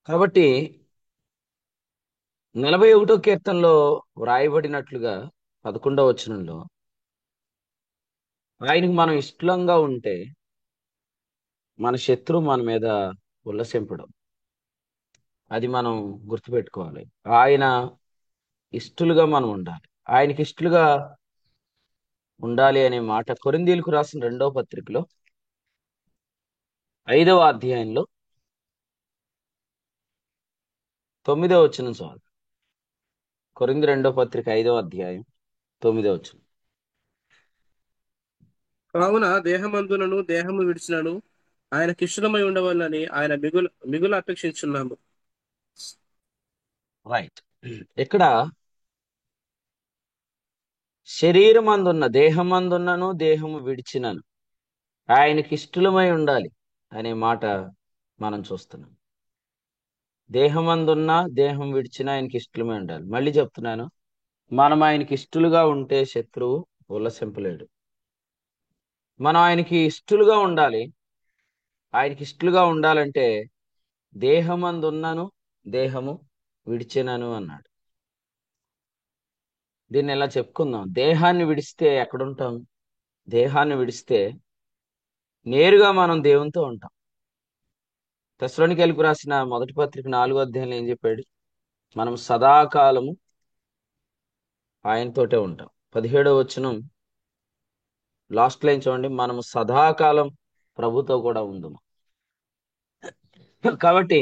కాబట్టి 41వ కీర్తనలో వ్రాయబడినట్లుగా 11వ వచనంలో ఆయనకు మనం ఇష్టంగా ఉంటే మన శత్రువు మన మీద ఉల్లసింపడం, అది మనం గుర్తుపెట్టుకోవాలి. ఆయన ఇష్టలుగా మనం ఉండాలి. ఆయనకి ఇష్టలుగా ఉండాలి అనే మాట కొరింథీయులకు రాసిన 2వ పత్రికలో 5వ అధ్యాయంలో 9వ వచనం చాలు. కొరింథీ 2వ పత్రిక 5వ అధ్యాయం 9వ వచనం. కావున దేహమందులను దేహము విడిచినను ఆయనకిష్టమై ఉండవాలని ఆయన మిగులు మిగులు అపేక్షించున్నాము. రైట్. ఇక్కడ శరీరమందున్న దేహమందున్నను దేహము విడిచినను ఆయనకి ఇష్టలమై ఉండాలి అనే మాట మనం చూస్తున్నాం. దేహమందున్న దేహం విడిచిన ఆయనకి ఇష్టలమై ఉండాలి. మళ్ళీ చెప్తున్నాను, మనం ఆయనకి ఇష్టలుగా ఉంటే శత్రువు ఉల్లసింపలేడు. మనం ఆయనకి ఇష్టలుగా ఉండాలి. ఆయనకి ఇష్టలుగా ఉండాలంటే దేహమందున్నను దేహము విడిచినను అన్నాడు. దీన్ని ఎలా చెప్పుకుందాం. దేహాన్ని విడిస్తే ఎక్కడుంటాం? దేహాన్ని విడిస్తే నేరుగా మనం దేవునితో ఉంటాం. తెస్సలోనికీయులకు రాసిన మొదటి పత్రిక 4వ అధ్యాయంలో ఏం చెప్పాడు? మనం సదాకాలము ఆయనతోటే ఉంటాం. 17వ వచనం లాస్ట్ లైన్ చూడండి, మనము సదాకాలం ప్రభుతో కూడా ఉందుము. కాబట్టి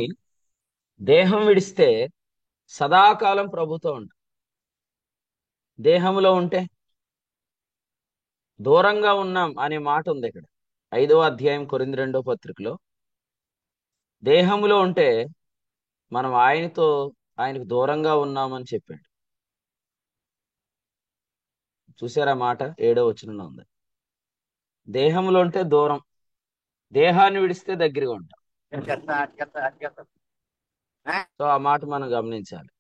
దేహం విడిస్తే సదాకాలం ప్రభుతో ఉంటాం. దేహంలో ఉంటే దూరంగా ఉన్నాం అనే మాట ఉంది ఇక్కడ. 5వ అధ్యాయం కొరింథీ 2వ పత్రికలో దేహంలో ఉంటే మనం ఆయనకు దూరంగా ఉన్నామని చెప్పాడు. చూసారా మాట? 7వ వచనంలో ఉంది. దేహంలో ఉంటే దూరం, దేహాన్ని విడిస్తే దగ్గరగా ఉంటాం. సో ఆ మాట మనం గమనించాలి.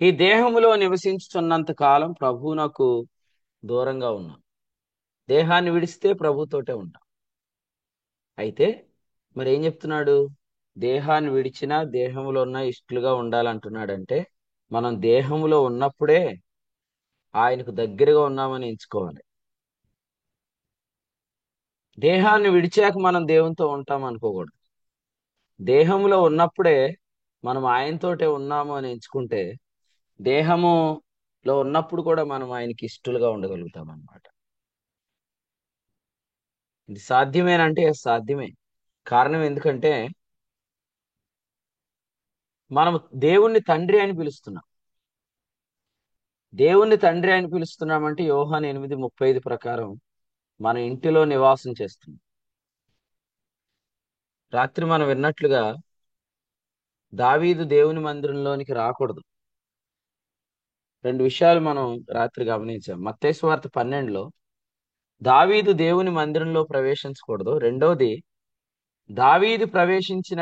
ఈ దేహములో నివసించుతున్నంత కాలం ప్రభువునకు దూరంగా ఉన్నాం. దేహాన్ని విడిస్తే ప్రభుతోటే ఉంటాం. అయితే మరి ఏం చెప్తున్నాడు? దేహాన్ని విడిచినా దేహంలో ఉన్న ఇష్టలుగా ఉండాలంటున్నాడంటే మనం దేహంలో ఉన్నప్పుడే ఆయనకు దగ్గరగా ఉన్నామని ఎంచుకోవాలి. దేహాన్ని విడిచాక మనం దేవునితో ఉంటాం అనుకోకూడదు. దేహంలో ఉన్నప్పుడే మనం ఆయనతోటే ఉన్నాము అని ఎంచుకుంటే దేహములో ఉన్నప్పుడు కూడా మనం ఆయనకి ఇష్టలుగా ఉండగలుగుతాం అన్నమాట. ఇది సాధ్యమేనంటే సాధ్యమే. కారణం ఎందుకంటే మనం దేవుణ్ణి తండ్రి అని పిలుస్తున్నాం. దేవుణ్ణి తండ్రి అని పిలుస్తున్నామంటే యోహాను 8:35 ప్రకారం మన ఇంటిలో నివాసం చేస్తున్నాం. రాత్రి మనం విన్నట్లుగా దావీదు దేవుని మందిరంలోనికి రాకూడదు. రెండు విషయాలు మనం రాత్రి గమనించాం. మత్తయి సువార్త 12లో దావీదు దేవుని మందిరంలో ప్రవేశించకూడదు. రెండోది, దావీదు ప్రవేశించిన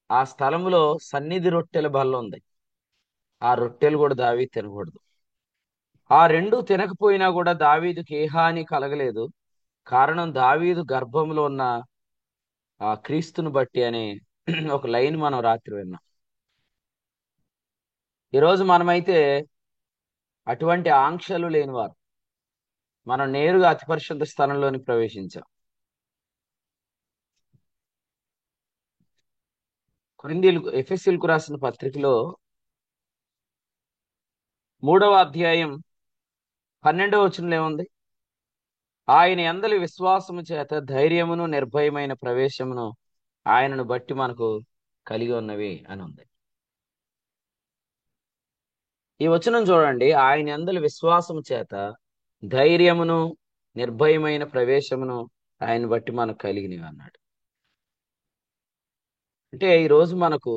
ఆ స్థలములో సన్నిధి రొట్టెల బల్ల ఉంది. ఆ రొట్టెలు కూడా దావీదు తినకూడదు. ఆ రెండు తినకపోయినా కూడా దావీదుకి ఏ హాని కలగలేదు. కారణం దావీదు గర్భంలో ఉన్న ఆ క్రీస్తుని బట్టి అనే ఒక లైన్ మనం రాత్రి విన్నాం. ఈరోజు మనమైతే అటువంటి ఆంక్షలు లేనివారు. మనం నేరుగా అతి పరిశుద్ధ స్థలంలోని ప్రవేశించాం. ఎఫెసీయులకు రాసిన పత్రికలో 3వ అధ్యాయం 12వ వచనంలో ఏముంది? ఆయన యందలి విశ్వాసము చేత ధైర్యమును నిర్భయమైన ప్రవేశమును ఆయనను బట్టి మనకు కలిగి ఉన్నవి అని ఉంది. ఈ వచనం చూడండి, ఆయన యందలి విశ్వాసము చేత ధైర్యమును నిర్భయమైన ప్రవేశమును ఆయన బట్టి మనకు కలిగినవి అన్నాడు. అంటే ఈరోజు మనకు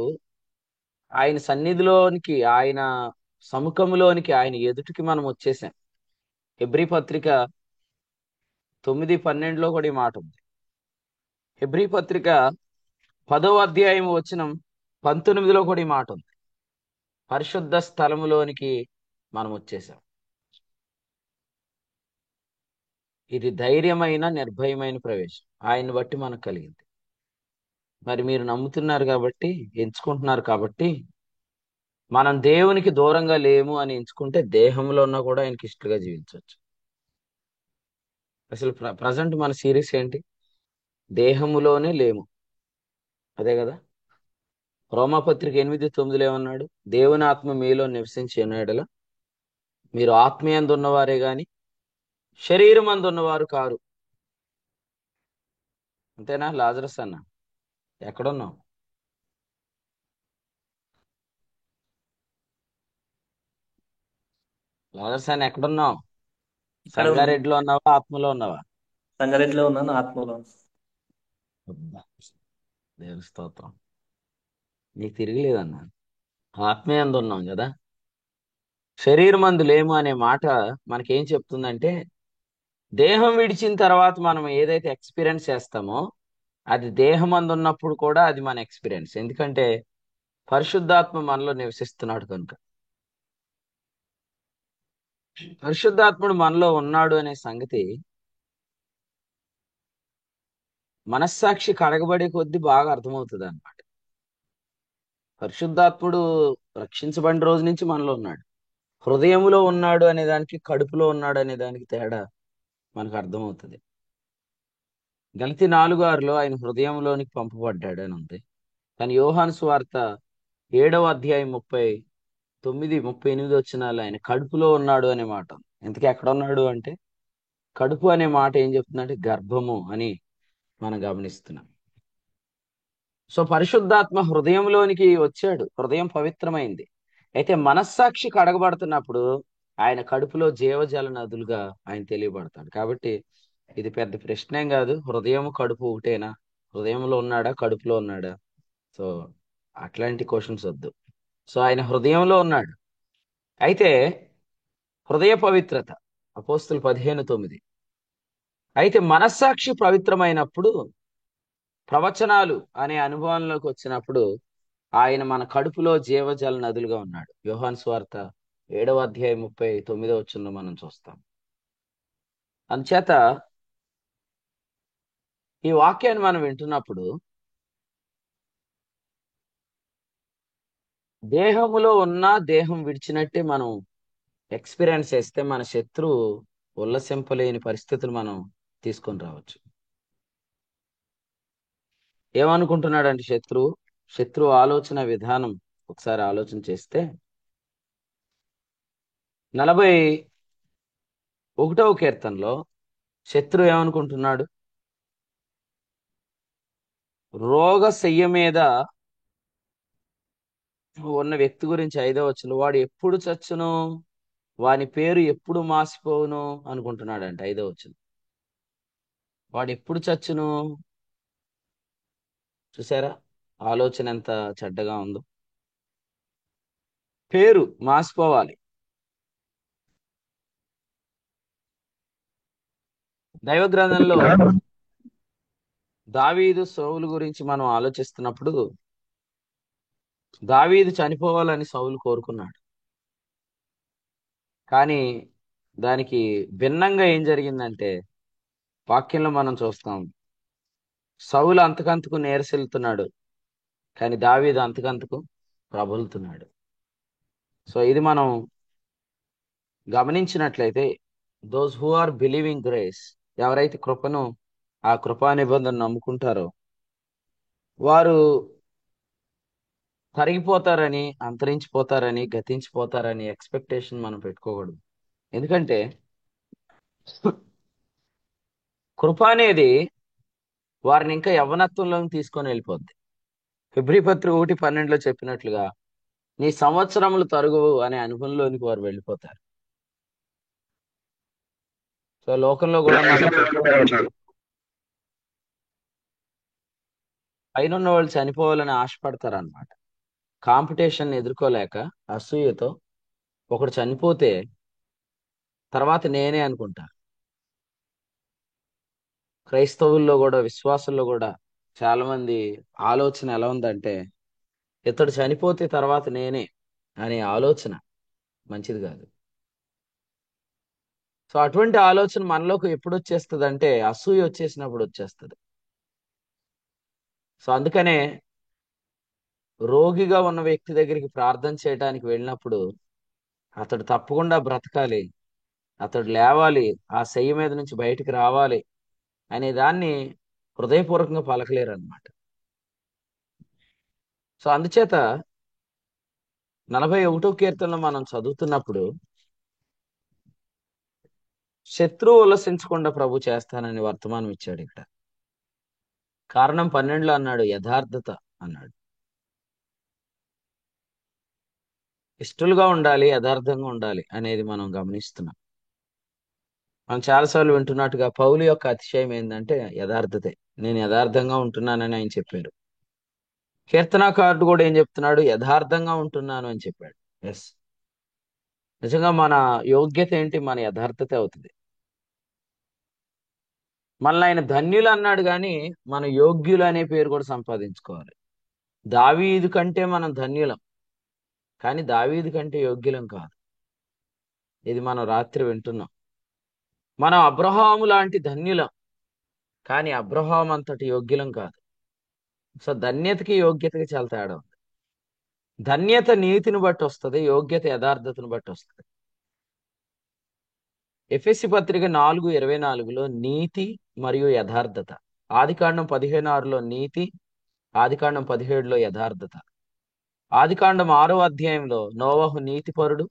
ఆయన సన్నిధిలోనికి, ఆయన సముఖంలోనికి, ఆయన ఎదుటికి మనం వచ్చేసాం. హెబ్రీ పత్రిక 9:12లో కూడా ఈ మాట ఉంది. హెబ్రీ పత్రిక 10వ అధ్యాయం వచనం 19లో కూడా ఈ మాట ఉంది. పరిశుద్ధ స్థలములోనికి మనం వచ్చేసాం. ఇది ధైర్యమైన నిర్భయమైన ప్రవేశం ఆయన్ని బట్టి మనకు కలిగింది. మరి మీరు నమ్ముతున్నారు కాబట్టి, ఎంచుకుంటున్నారు కాబట్టి, మనం దేవునికి దూరంగా లేము అని ఎంచుకుంటే దేహంలో ఉన్నా కూడా ఆయనకి ఇష్టగా జీవించవచ్చు. అసలు ప్రజెంట్ మన సిరీస్ ఏంటి? దేహములోనే లేము. అదే కదా. రోమాపత్రిక 8:9 ఏమన్నాడు? దేవుని ఆత్మ మీలో నివసించి ఎన్నడల మీరు ఆత్మీయందు ఉన్నవారే గాని శరీరం అందు ఉన్నవారు కారు. అంతేనా లాజరస్ అన్న? ఎక్కడున్నావు లాజరస్ అన్న? ఎక్కడున్నావు? ఇక్కడ ఉన్నాను. సంగారెడ్డిలో ఉన్నావా, ఆత్మలో ఉన్నావా? సంగారెడ్డిలో ఉన్నాను, ఆత్మలో. అబ్బా, దేవుని స్తోత్రం. నీకు తిరిగిలేదన్న. ఆత్మీయందు ఉన్నాం కదా. శరీరం అందు లేము అనే మాట మనకేం చెప్తుందంటే, దేహం విడిచిన తర్వాత మనం ఏదైతే ఎక్స్పీరియన్స్ చేస్తామో అది దేహం అందు ఉన్నప్పుడు కూడా అది మన ఎక్స్పీరియన్స్. ఎందుకంటే పరిశుద్ధాత్మ మనలో నివసిస్తున్నాడు కనుక. పరిశుద్ధాత్ముడు మనలో ఉన్నాడు అనే సంగతి మనస్సాక్షి కడగబడే కొద్దీ బాగా అర్థమవుతుంది అన్నమాట. పరిశుద్ధాత్ముడు రక్షించబడిన రోజు నుంచి మనలో ఉన్నాడు. హృదయములో ఉన్నాడు అనే దానికి, కడుపులో ఉన్నాడు అనే దానికి తేడా మనకు అర్థమవుతుంది. గలతీ 4:6 ఆయన హృదయంలోనికి పంపబడ్డాడు అని ఉంది. కానీ యోహాను సువార్త 7వ అధ్యాయం 39-38 ఆయన కడుపులో ఉన్నాడు అనే మాట ఉంది. ఇంతకీ ఎక్కడ ఉన్నాడు అంటే, కడుపు అనే మాట ఏం చెప్తుందంటే గర్భము అని మనం గమనిస్తున్నాం. సో పరిశుద్ధాత్మ హృదయంలోనికి వచ్చాడు, హృదయం పవిత్రమైంది. అయితే మనస్సాక్షి కడగబడుతున్నప్పుడు ఆయన కడుపులో జీవజల నదులుగా ఆయన తెలియబడతాడు. కాబట్టి ఇది పెద్ద ప్రశ్నేం కాదు. హృదయం కడుపు ఒకటేనా? హృదయంలో ఉన్నాడా, కడుపులో ఉన్నాడా? సో అట్లాంటి క్వశ్చన్స్ వద్దు. సో ఆయన హృదయంలో ఉన్నాడు. అయితే హృదయ పవిత్రత అపోస్తులు 15:9. అయితే మనస్సాక్షి పవిత్రమైనప్పుడు, ప్రవచనాలు అనే అనుభవంలోకి వచ్చినప్పుడు ఆయన మన కడుపులో జీవజల నదులుగా ఉన్నాడు. యోహాను సువార్త 7వ అధ్యాయం 39 మనం చూస్తాం. అందుచేత ఈ వాక్యాన్ని మనం వింటున్నప్పుడు దేహములో ఉన్న దేహం విడిచినట్టే మనం ఎక్స్పీరియన్స్ చేస్తే మన శత్రువు ఉల్లసింపలేని పరిస్థితులు మనం తీసుకొని రావచ్చు. ఏమనుకుంటున్నాడంటే శత్రువు ఆలోచన విధానం ఒకసారి ఆలోచన చేస్తే 41వ కీర్తనలో శత్రువు ఏమనుకుంటున్నాడు? రోగశయ్య మీద ఉన్న వ్యక్తి గురించి 5వ వచనం, వాడు ఎప్పుడు చచ్చును, వాని పేరు ఎప్పుడు మాసిపోవును అనుకుంటున్నాడంట. 5వ వచనం, వాడు ఎప్పుడు చచ్చును. చూసారా ఆలోచన ఎంత చెడ్డగా ఉందో? పేరు మాసిపోవాలి. దైవ గ్రంథంలో దావీదు సౌలు గురించి మనం ఆలోచిస్తున్నప్పుడు, దావీదు చనిపోవాలని సౌలు కోరుకున్నాడు. కానీ దానికి భిన్నంగా ఏం జరిగిందంటే, వాక్యంలో మనం చూస్తాం, సౌలు అంతకంతకు నీరసిల్లుతున్నాడు, కానీ దావీదు అంతకంతకు ప్రబలుతున్నాడు. సో ఇది మనం గమనించినట్లయితే, those who are believing grace, ఎవరైతే ఆ కృపా నిబంధన నమ్ముకుంటారో వారు తరిగిపోతారని, అంతరించిపోతారని, గతించిపోతారని ఎక్స్పెక్టేషన్ మనం పెట్టుకోకూడదు. ఎందుకంటే కృప అనేది వారిని ఇంకా యవ్వనత్వంలోకి తీసుకొని వెళ్ళిపోద్ది. ఫిబ్రిపత్రి 1:12 చెప్పినట్లుగా నీ సంవత్సరములు తరుగు అనే అనుభవంలోనికి వారు వెళ్ళిపోతారు. సో లోకంలో కూడా మనం పైన వాళ్ళు చనిపోవాలని ఆశపడతారు అనమాట. కాంపిటీషన్ ఎదుర్కోలేక అసూయతో ఒకడు చనిపోతే తర్వాత నేనే అనుకుంటా. క్రైస్తవుల్లో కూడా, విశ్వాసుల్లో కూడా చాలా మంది ఆలోచన ఎలా ఉందంటే, ఇతడు చనిపోతే తర్వాత నేనే అనే ఆలోచన మంచిది కాదు. సో అటువంటి ఆలోచన మనలోకి ఎప్పుడు వచ్చేస్తుంది అంటే, అసూయ వచ్చేసినప్పుడు వచ్చేస్తుంది. సో అందుకనే రోగిగా ఉన్న వ్యక్తి దగ్గరికి ప్రార్థన చేయడానికి వెళ్ళినప్పుడు అతడు తప్పకుండా బ్రతకాలి, అతడు లేవాలి, ఆ శయ్య మీద నుంచి బయటికి రావాలి అనే దాన్ని హృదయపూర్వకంగా పలకలేరు అనమాట. సో అందుచేత 41వ కీర్తనలో మనం చదువుతున్నప్పుడు శత్రువు ఉల్లసించకుండా ప్రభు చేస్తానని వర్తమానం ఇచ్చాడు. ఇక్కడ కారణం 12లో అన్నాడు యథార్థత అన్నాడు. ఇష్టలుగా ఉండాలి, యథార్థంగా ఉండాలి అనేది మనం గమనిస్తున్నాం. మనం చాలాసార్లు వింటున్నట్టుగా పౌలు యొక్క అతిశయం ఏంటంటే యథార్థతే. నేను యథార్థంగా ఉంటున్నానని ఆయన చెప్పారు. కీర్తనాకారుడు కూడా ఏం చెప్తున్నాడు? యథార్థంగా ఉంటున్నాను అని చెప్పాడు. ఎస్, నిజంగా మన యోగ్యత ఏంటి? మన యథార్థత అవుతుంది. మనల్ని ఆయన ధన్యులు అన్నాడు, కానీ మన యోగ్యులు అనే పేరు కూడా సంపాదించుకోవాలి. దావీదు కంటే మనం ధన్యులం, కానీ దావీదు కంటే యోగ్యులం కాదు. ఇది మనం రాత్రి వింటున్నాం. మనం అబ్రహాము లాంటి ధన్యులం, కానీ అబ్రహాం అంతటి యోగ్యులం కాదు. సో ధన్యతకి యోగ్యతకి చాలా తేడా ఉంది. ధన్యత నీతిని బట్టి వస్తుంది, యోగ్యత యథార్థతను బట్టి వస్తుంది. ఎఫెసీ పత్రిక 4:24లో నీతి మరియు యథార్థత, ఆదికాండం 15:6లో నీతి, ఆదికాండం 17లో యథార్థత, ఆదికాండం 6వ అధ్యాయంలో నోవహు నీతిపరుడు,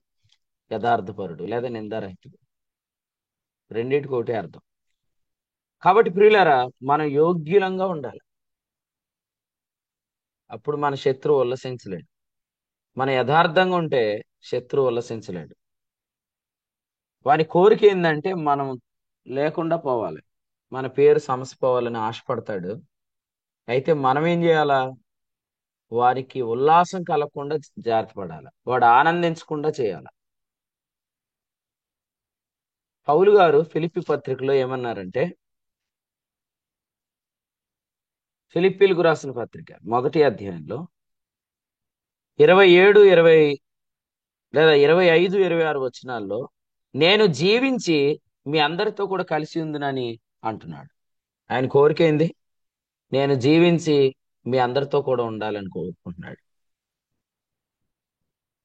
యథార్థపరుడు లేదా నిందారహితుడు, రెండింటికి ఒకటే అర్థం. కాబట్టి ప్రియులారా, మనం యోగ్యులంగా ఉండాలి. అప్పుడు మన శత్రువు ఉల్లసించలేడు. మన యథార్థంగా ఉంటే శత్రువు ఉల్లసించలేడు. వాని కోరిక ఏంటంటే మనం లేకుండా పోవాలి, మన పేరు సమసిపోవాలని ఆశపడతాడు. అయితే మనం ఏం చేయాలా? వారికి ఉల్లాసం కలగకుండా జాగ్రత్త పడాలి, వాడు ఆనందించకుండా చేయాలి. పౌలు గారు ఫిలిప్పి పత్రికలో ఏమన్నారంటే, ఫిలిప్పీలకు రాసిన పత్రిక 1వ అధ్యాయంలో 27, 20 లేదా 25, 26 వచనాల్లో నేను జీవించి మీ అందరితో కూడా కలిసి ఉందినని అంటున్నాడు. ఆయన కోరిక ఏంది? నేను జీవించి మీ అందరితో కూడా ఉండాలని కోరుకుంటున్నాడు.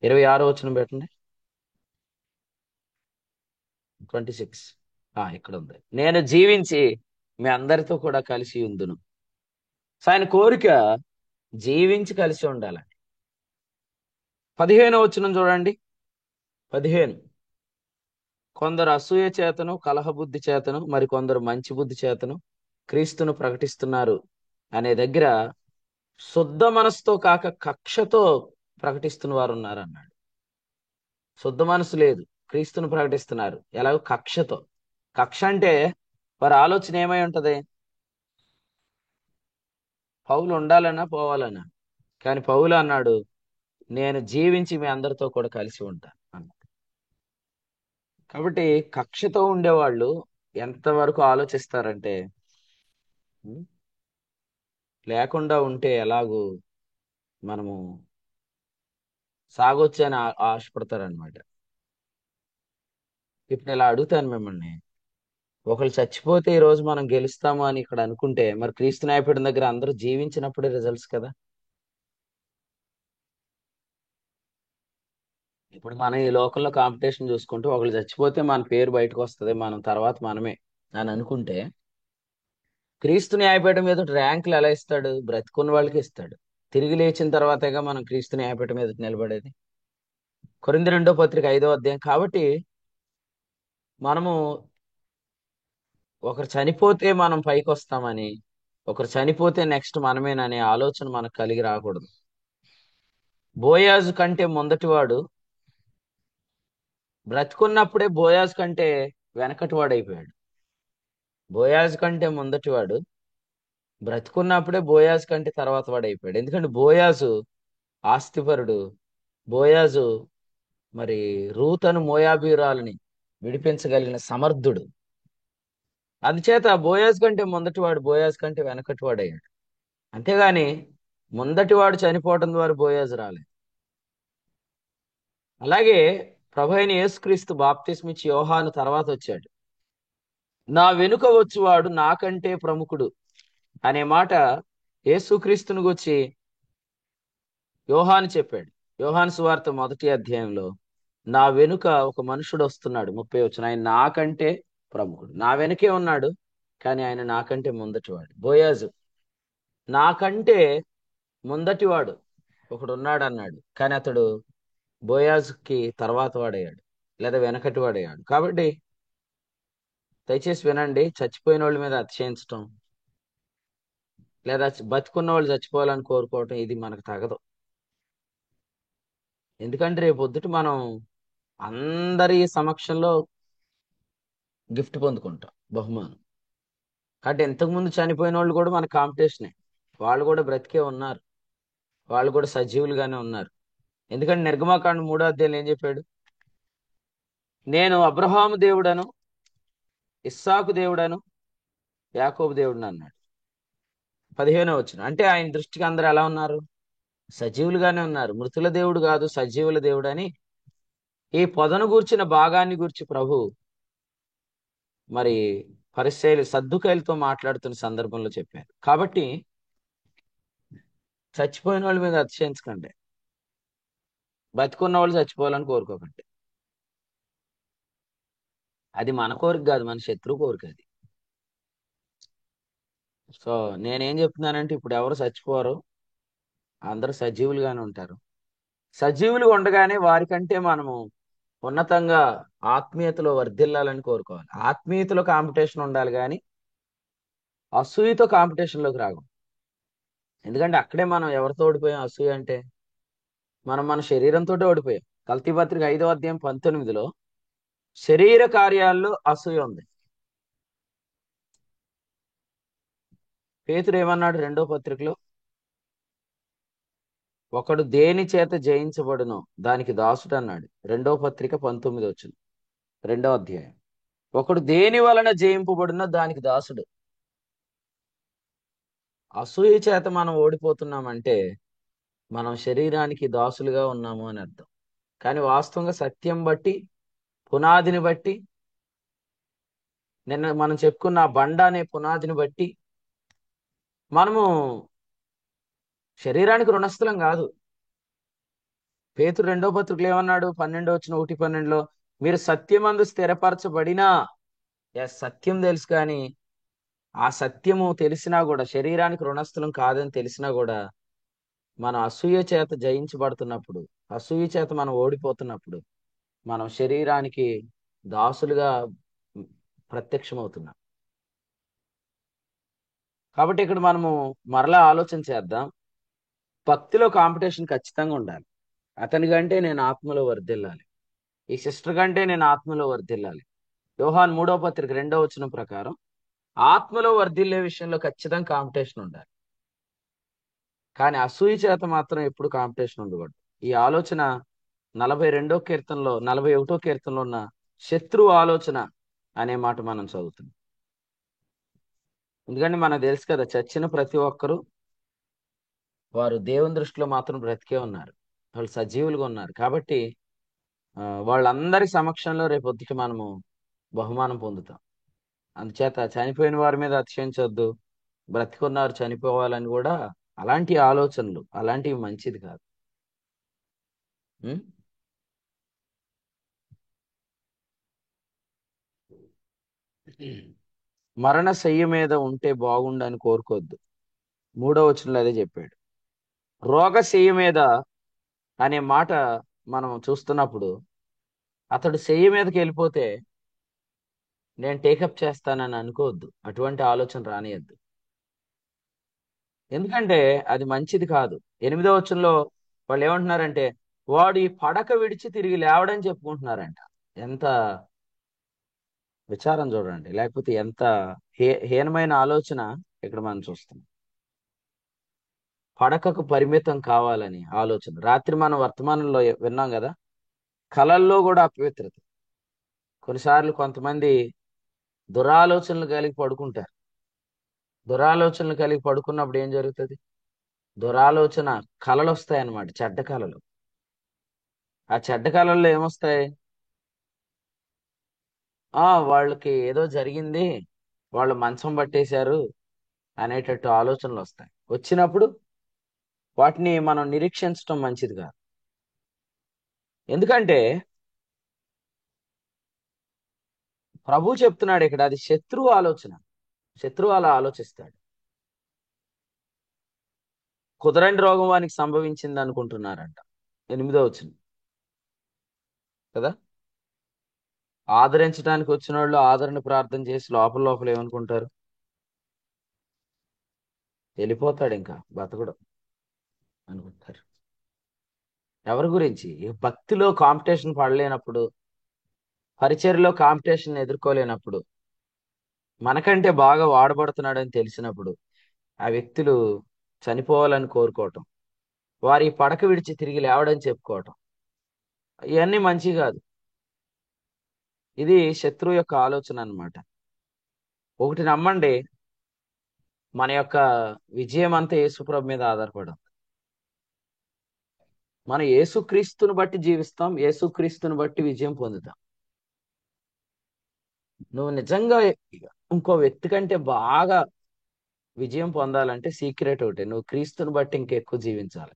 26వ వచనం పెట్టండి. 26 ఇక్కడ ఉంది, నేను జీవించి మీ అందరితో కూడా కలిసి ఉందును. సో ఆయన కోరిక జీవించి కలిసి ఉండాలని. 15వ వచనం చూడండి. 15, కొందరు అసూయ చేతను కలహబుద్ధి చేతను మరి కొందరు మంచి బుద్ధి చేతను క్రీస్తును ప్రకటిస్తున్నారు అనే దగ్గర శుద్ధ మనసుతో కాక కక్షతో ప్రకటిస్తున్న వారు ఉన్నారు అన్నాడు. శుద్ధ మనసు లేదు, క్రీస్తును ప్రకటిస్తున్నారు. ఎలాగో కక్షతో. కక్ష అంటే వారి ఆలోచన ఏమై ఉంటది? పౌలు ఉండాలన్నా పోవాలన్నా. కానీ పౌలు అన్నాడు, నేను జీవించి మీ అందరితో కూడా కలిసి ఉంటాను అన్నాడు. కాబట్టి కక్షతో ఉండేవాళ్ళు ఎంతవరకు ఆలోచిస్తారంటే, ఉం, లేకుండా ఉంటే ఎలాగూ మనము సాగొచ్చు అని ఆశపడతారనమాట. ఇప్పుడు ఇలా అడుగుతాను మిమ్మల్ని, ఒకళ్ళు చచ్చిపోతే ఈ రోజు మనం గెలుస్తాము అని ఇక్కడ అనుకుంటే, మరి క్రీస్తు నాయకుడి దగ్గర అందరూ జీవించినప్పుడే రిజల్ట్స్ కదా. ఇప్పుడు మనం ఈ లోకంలో కాంపిటీషన్ చూసుకుంటూ ఒకళ్ళు చచ్చిపోతే మన పేరు బయటకు వస్తుంది, మనం తర్వాత మనమే అని అనుకుంటే, క్రీస్తు న్యాయపీఠం మీద ర్యాంకులు ఎలా ఇస్తాడు? బ్రతికున్న వాళ్ళకి ఇస్తాడు. తిరిగి లేచిన తర్వాతేగా మనం క్రీస్తు న్యాయపీఠం మీద నిలబడేది. కొరింథీ 2వ పత్రిక 5వ అధ్యాయం. కాబట్టి మనము ఒకరు చనిపోతే మనం పైకి వస్తామని, ఒకరు చనిపోతే నెక్స్ట్ మనమేననే ఆలోచన మనకు కలిగి రాకూడదు. బోయాజు కంటే ముందటివాడు బ్రతికున్నప్పుడే బోయాజు కంటే వెనకటివాడు అయిపోయాడు. బోయాజు కంటే ముందటివాడు బ్రతికున్నప్పుడే బోయాజు కంటే తర్వాత వాడు అయిపోయాడు. ఎందుకంటే బోయాజు ఆస్తిపరుడు. బోయాజు మరి రూతను మోయాబీరాలని విడిపించగలిగిన సమర్థుడు. అందుచేత బోయాజు కంటే ముందటివాడు బోయాజు కంటే వెనకటివాడు అయ్యాడు. అంతేగాని ముందటివాడు చనిపోవటం ద్వారా బోయాజు రాలేదు. అలాగే ప్రభు అయిన యేసుక్రీస్తు బాప్తిస్మిచ్చి యోహాను తర్వాత వచ్చాడు. నా వెనుక వచ్చువాడు నాకంటే ప్రముఖుడు అనే మాట యేసుక్రీస్తుని గురించి యోహాను చెప్పాడు. యోహాను సువార్త 1వ అధ్యాయంలో నా వెనుక ఒక మనుషుడు వస్తున్నాడు, 30 ఆయన నాకంటే ప్రముఖుడు, నా వెనకే ఉన్నాడు కానీ ఆయన నాకంటే ముందటివాడు. బోయాజు నాకంటే ముందటివాడు ఒకడు ఉన్నాడు అన్నాడు, కానీ అతడు బోయాజుకి తర్వాత వాడయ్యాడు లేదా వెనకటి వాడయ్యాడు. కాబట్టి దయచేసి వినండి, చచ్చిపోయిన వాళ్ళ మీద అతిశయించటం లేదా బతుకున్న వాళ్ళు చచ్చిపోవాలని కోరుకోవటం ఇది మనకు తగదు. ఎందుకంటే రేపు పొద్దుట మనం అందరి సమక్షంలో గిఫ్ట్ పొందుకుంటాం, బహుమానం. కాబట్టి ఇంతకుముందు చనిపోయిన వాళ్ళు కూడా మన కాంపిటీషనే, వాళ్ళు కూడా బ్రతికే ఉన్నారు, వాళ్ళు కూడా సజీవులుగానే ఉన్నారు. ఎందుకంటే నిర్గమాకాండం 3వ అధ్యాయంలో ఏం చెప్పాడు? నేను అబ్రహాము దేవుడను, ఇస్సాకు దేవుడను, యాకోబు దేవుడను అన్నాడు. 15వ వచనం. అంటే ఆయన దృష్టికి అందరూ ఎలా ఉన్నారు? సజీవులుగానే ఉన్నారు. మృతుల దేవుడు కాదు, సజీవుల దేవుడు అని ఈ పొదను గూర్చిన భాగాన్ని గూర్చి ప్రభు మరి పరిసయ్యులు సద్దుకాయలతో మాట్లాడుతున్న సందర్భంలో చెప్పారు. కాబట్టి చచ్చిపోయిన వాళ్ళ మీద అతిశయించకండి, బతికున్న వాళ్ళు చచ్చిపోవాలని కోరుకోకండి. అది మన కోరిక కాదు, మన శత్రువు కోరిక అది. సో నేనేం చెప్తున్నానంటే ఇప్పుడు ఎవరు చచ్చిపోరు, అందరూ సజీవులుగానే ఉంటారు. సజీవులు ఉండగానే వారికంటే మనము ఉన్నతంగా ఆత్మీయతలో వర్ధిల్లాలని కోరుకోవాలి. ఆత్మీయతలో కాంపిటీషన్ ఉండాలి కానీ అసూయతో కాంపిటీషన్లోకి రాగు. ఎందుకంటే అక్కడే మనం ఎవరితో ఓడిపోయాం? అసూయ అంటే మనం మన శరీరంతో ఓడిపోయాం. కల్తీ పత్రిక 5వ అధ్యాయం 19లో శరీర కార్యాల్లో అసూయ ఉంది. పేతురు ఏమన్నాడు 2వ పత్రికలో? ఒకడు దేని చేత జయించబడునో దానికి దాసుడు అన్నాడు. 2వ పత్రిక 19 వచ్చింది, 2వ అధ్యాయం. ఒకడు దేని వలన జయింపబడినో దానికి దాసుడు. అసూయ చేత మనం ఓడిపోతున్నామంటే మనం శరీరానికి దాసులుగా ఉన్నాము అని అర్థం. కానీ వాస్తవంగా సత్యం బట్టి, పునాదిని బట్టి, నిన్న మనం చెప్పుకున్న ఆ బండ అనే పునాదిని బట్టి మనము శరీరానికి రుణస్థలం కాదు. పేతురు 2వ పత్రికలో ఏమన్నాడు? 12 వచ్చిన 1:12లో మీరు సత్యమందు స్థిరపరచబడినా, సత్యం తెలుసు కానీ ఆ సత్యము తెలిసినా కూడా శరీరానికి రుణస్థలం కాదని తెలిసినా కూడా మనం అసూయ చేత జయించబడుతున్నప్పుడు, అసూయ చేత మనం ఓడిపోతున్నప్పుడు మనం శరీరానికి దాసులుగా ప్రత్యక్షమవుతున్నాం. కాబట్టి ఇక్కడ మనము మరలా ఆలోచన చేద్దాం. భక్తిలో కాంపిటీషన్ ఖచ్చితంగా ఉండాలి. అతని కంటే నేను ఆత్మలో వర్ధిల్లాలి, ఈ సిస్టర్ కంటే నేను ఆత్మలో వర్ధిల్లాలి. యోహాను 3వ పత్రిక 2వ వచనం ప్రకారం ఆత్మలో వర్ధిల్లే విషయంలో ఖచ్చితంగా కాంపిటీషన్ ఉండాలి. కానీ అసూయ చేత మాత్రం ఎప్పుడు కాంపిటీషన్ ఉండకూడదు. ఈ ఆలోచన 42వ కీర్తనలో 41వ కీర్తనలో ఉన్న శత్రువు ఆలోచన అనే మాట మనం చదువుతున్నాం. ఎందుకంటే మనకు తెలుసు కదా, చచ్చిన ప్రతి ఒక్కరూ వారు దేవుని దృష్టిలో మాత్రం బ్రతికే ఉన్నారు, వాళ్ళు సజీవులుగా ఉన్నారు. కాబట్టి వాళ్ళందరి సమక్షంలో రేపొద్దుట మనము బహుమానం పొందుతాం. అందుచేత చనిపోయిన వారి మీద అతిశయించొద్దు, బ్రతికున్నారు చనిపోవాలని కూడా అలాంటి ఆలోచనలు, అలాంటివి మంచిది కాదు. ఉం? మరణశయ్య మీద ఉంటే బాగుండని కోరుకోవద్దు. 3వ వచనంలో అదే చెప్పాడు. రోగశయ్య మీద అనే మాట మనం చూస్తున్నప్పుడు అతడు శయ్య మీదకి వెళ్ళిపోతే నేను టేకప్ చేస్తానని అనుకోవద్దు, అటువంటి ఆలోచన రానియద్దు. ఎందుకంటే అది మంచిది కాదు. 8వ వచనంలో వాళ్ళు ఏమంటున్నారంటే వాడు ఈ పడక విడిచి తిరిగి లేవడని చెప్పుకుంటున్నారంట. ఎంత విచారం చూడండి, లేకపోతే ఎంత హీనమైన ఆలోచన ఇక్కడ మనం చూస్తున్నాం. పడకకు పరిమితం కావాలని ఆలోచన. రాత్రి మనం వర్తమానంలో విన్నాం కదా, కలల్లో కూడా అపవిత్రత. కొన్నిసార్లు కొంతమంది దురాలోచనలు కలిగి పడుకుంటారు. దురాలోచనలు కలిగి పడుకున్నప్పుడు ఏం జరుగుతుంది? దురాలోచన కలలు వస్తాయి అన్నమాట, చెడ్డ కలలు. ఆ చెడ్డ కలల్లో ఏమొస్తాయి? వాళ్ళకి ఏదో జరిగింది, వాళ్ళు మంచం పట్టేశారు అనేటట్టు ఆలోచనలు వస్తాయి. వచ్చినప్పుడు వాటిని మనం నిరీక్షించడం మంచిది కాదు. ఎందుకంటే ప్రభు చెప్తున్నాడు ఇక్కడ, అది శత్రువు ఆలోచన. శత్రువు అలా ఆలోచిస్తాడు. కుదరని రోగం వానికి సంభవించింది అనుకుంటున్నారంట. 8వ వచనం కదా. ఆదరించడానికి వచ్చిన వాళ్ళు ఆదరణ ప్రార్థన చేసి లోపల లోపల ఏమనుకుంటారు? వెళ్ళిపోతాడు ఇంకా బతకడం అనుకుంటారు. ఎవరి గురించి? ఈ భక్తిలో కాంపిటీషన్ పడలేనప్పుడు, పరిచర్యలో కాంపిటీషన్ ఎదుర్కోలేనప్పుడు, మనకంటే బాగా వాడబడుతున్నాడని తెలిసినప్పుడు ఆ వ్యక్తులు చనిపోవాలని కోరుకోవటం, వారి పడక విడిచి తిరిగి లేవడని చెప్పుకోవటం, ఇవన్నీ మంచి కాదు. ఇది శత్రువు యొక్క ఆలోచన అన్నమాట. ఒకటి నమ్మండి, మన యొక్క విజయం అంతా యేసుప్రభు మీద ఆధారపడం. మనం యేసుక్రీస్తుని బట్టి జీవిస్తాం, యేసుక్రీస్తుని బట్టి విజయం పొందుతాం. నువ్వు నిజంగా ఇంకో వ్యక్తి కంటే బాగా విజయం పొందాలంటే సీక్రెట్ ఒకటే, నువ్వు క్రీస్తుని బట్టి ఇంకెక్కువ జీవించాలి.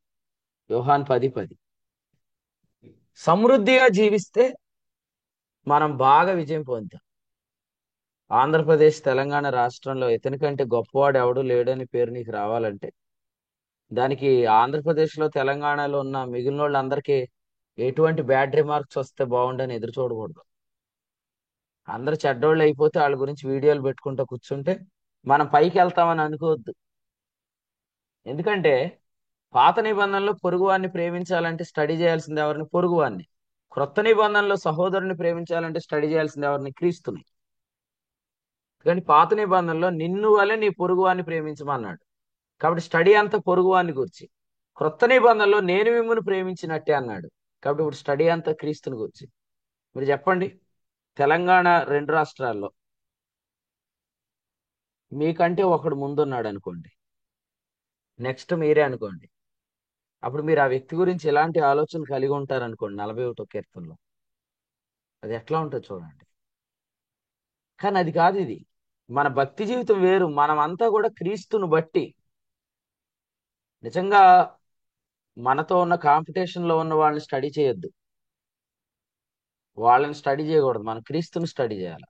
యోహాన్ 10:10. సమృద్ధిగా జీవిస్తే మనం బాగా విజయం పొందుతాం. ఆంధ్రప్రదేశ్ తెలంగాణ రాష్ట్రంలో ఇతని కంటే గొప్పవాడు ఎవడు లేడని పేరు నీకు రావాలంటే, దానికి ఆంధ్రప్రదేశ్లో తెలంగాణలో ఉన్న మిగిలిన వాళ్ళందరికీ ఎటువంటి బ్యాడ్ రిమార్క్స్ వస్తే బాగుండని ఎదురు చూడకూడదు. అందరు చెడ్డోళ్ళు అయిపోతే వాళ్ళ గురించి వీడియోలు పెట్టుకుంటూ కూర్చుంటే మనం పైకి వెళ్తామని అనుకోవద్దు. ఎందుకంటే పాత నిబంధనలో పొరుగువాన్ని ప్రేమించాలంటే స్టడీ చేయాల్సింది ఎవరిని? పొరుగువాన్ని. క్రొత్త నిబంధనలో సహోదరుని ప్రేమించాలంటే స్టడీ చేయాల్సింది ఎవరిని? క్రీస్తుని. కానీ పాత నిబంధనలో నిన్ను వలె నీ పొరుగువాన్ని ప్రేమించమన్నాడు. కాబట్టి స్టడీ అంతా పొరుగువాన్ని గురించి. క్రొత్త నిబంధనలో నేను మిమ్మల్ని ప్రేమించినట్టే అన్నాడు. కాబట్టి ఇప్పుడు స్టడీ అంతా క్రీస్తుని గురించి. మీరు చెప్పండి, తెలంగాణ 2 రాష్ట్రాల్లో మీకంటే ఒకడు ముందున్నాడు అనుకోండి, నెక్స్ట్ మీరే అనుకోండి. అప్పుడు మీరు ఆ వ్యక్తి గురించి ఎలాంటి ఆలోచన కలిగి ఉంటారు అనుకోండి. 41వ కీర్తనలో అది ఎట్లా ఉంటుంది చూడండి. కానీ అది కాదు ఇది. మన భక్తి జీవితం వేరు. మనమంతా కూడా క్రీస్తును బట్టి, నిజంగా మనతో ఉన్న కాంపిటీషన్ లో ఉన్న వాళ్ళని స్టడీ చేయొద్దు, వాళ్ళని స్టడీ చేయకూడదు, మనం క్రీస్తుని స్టడీ చేయాలి.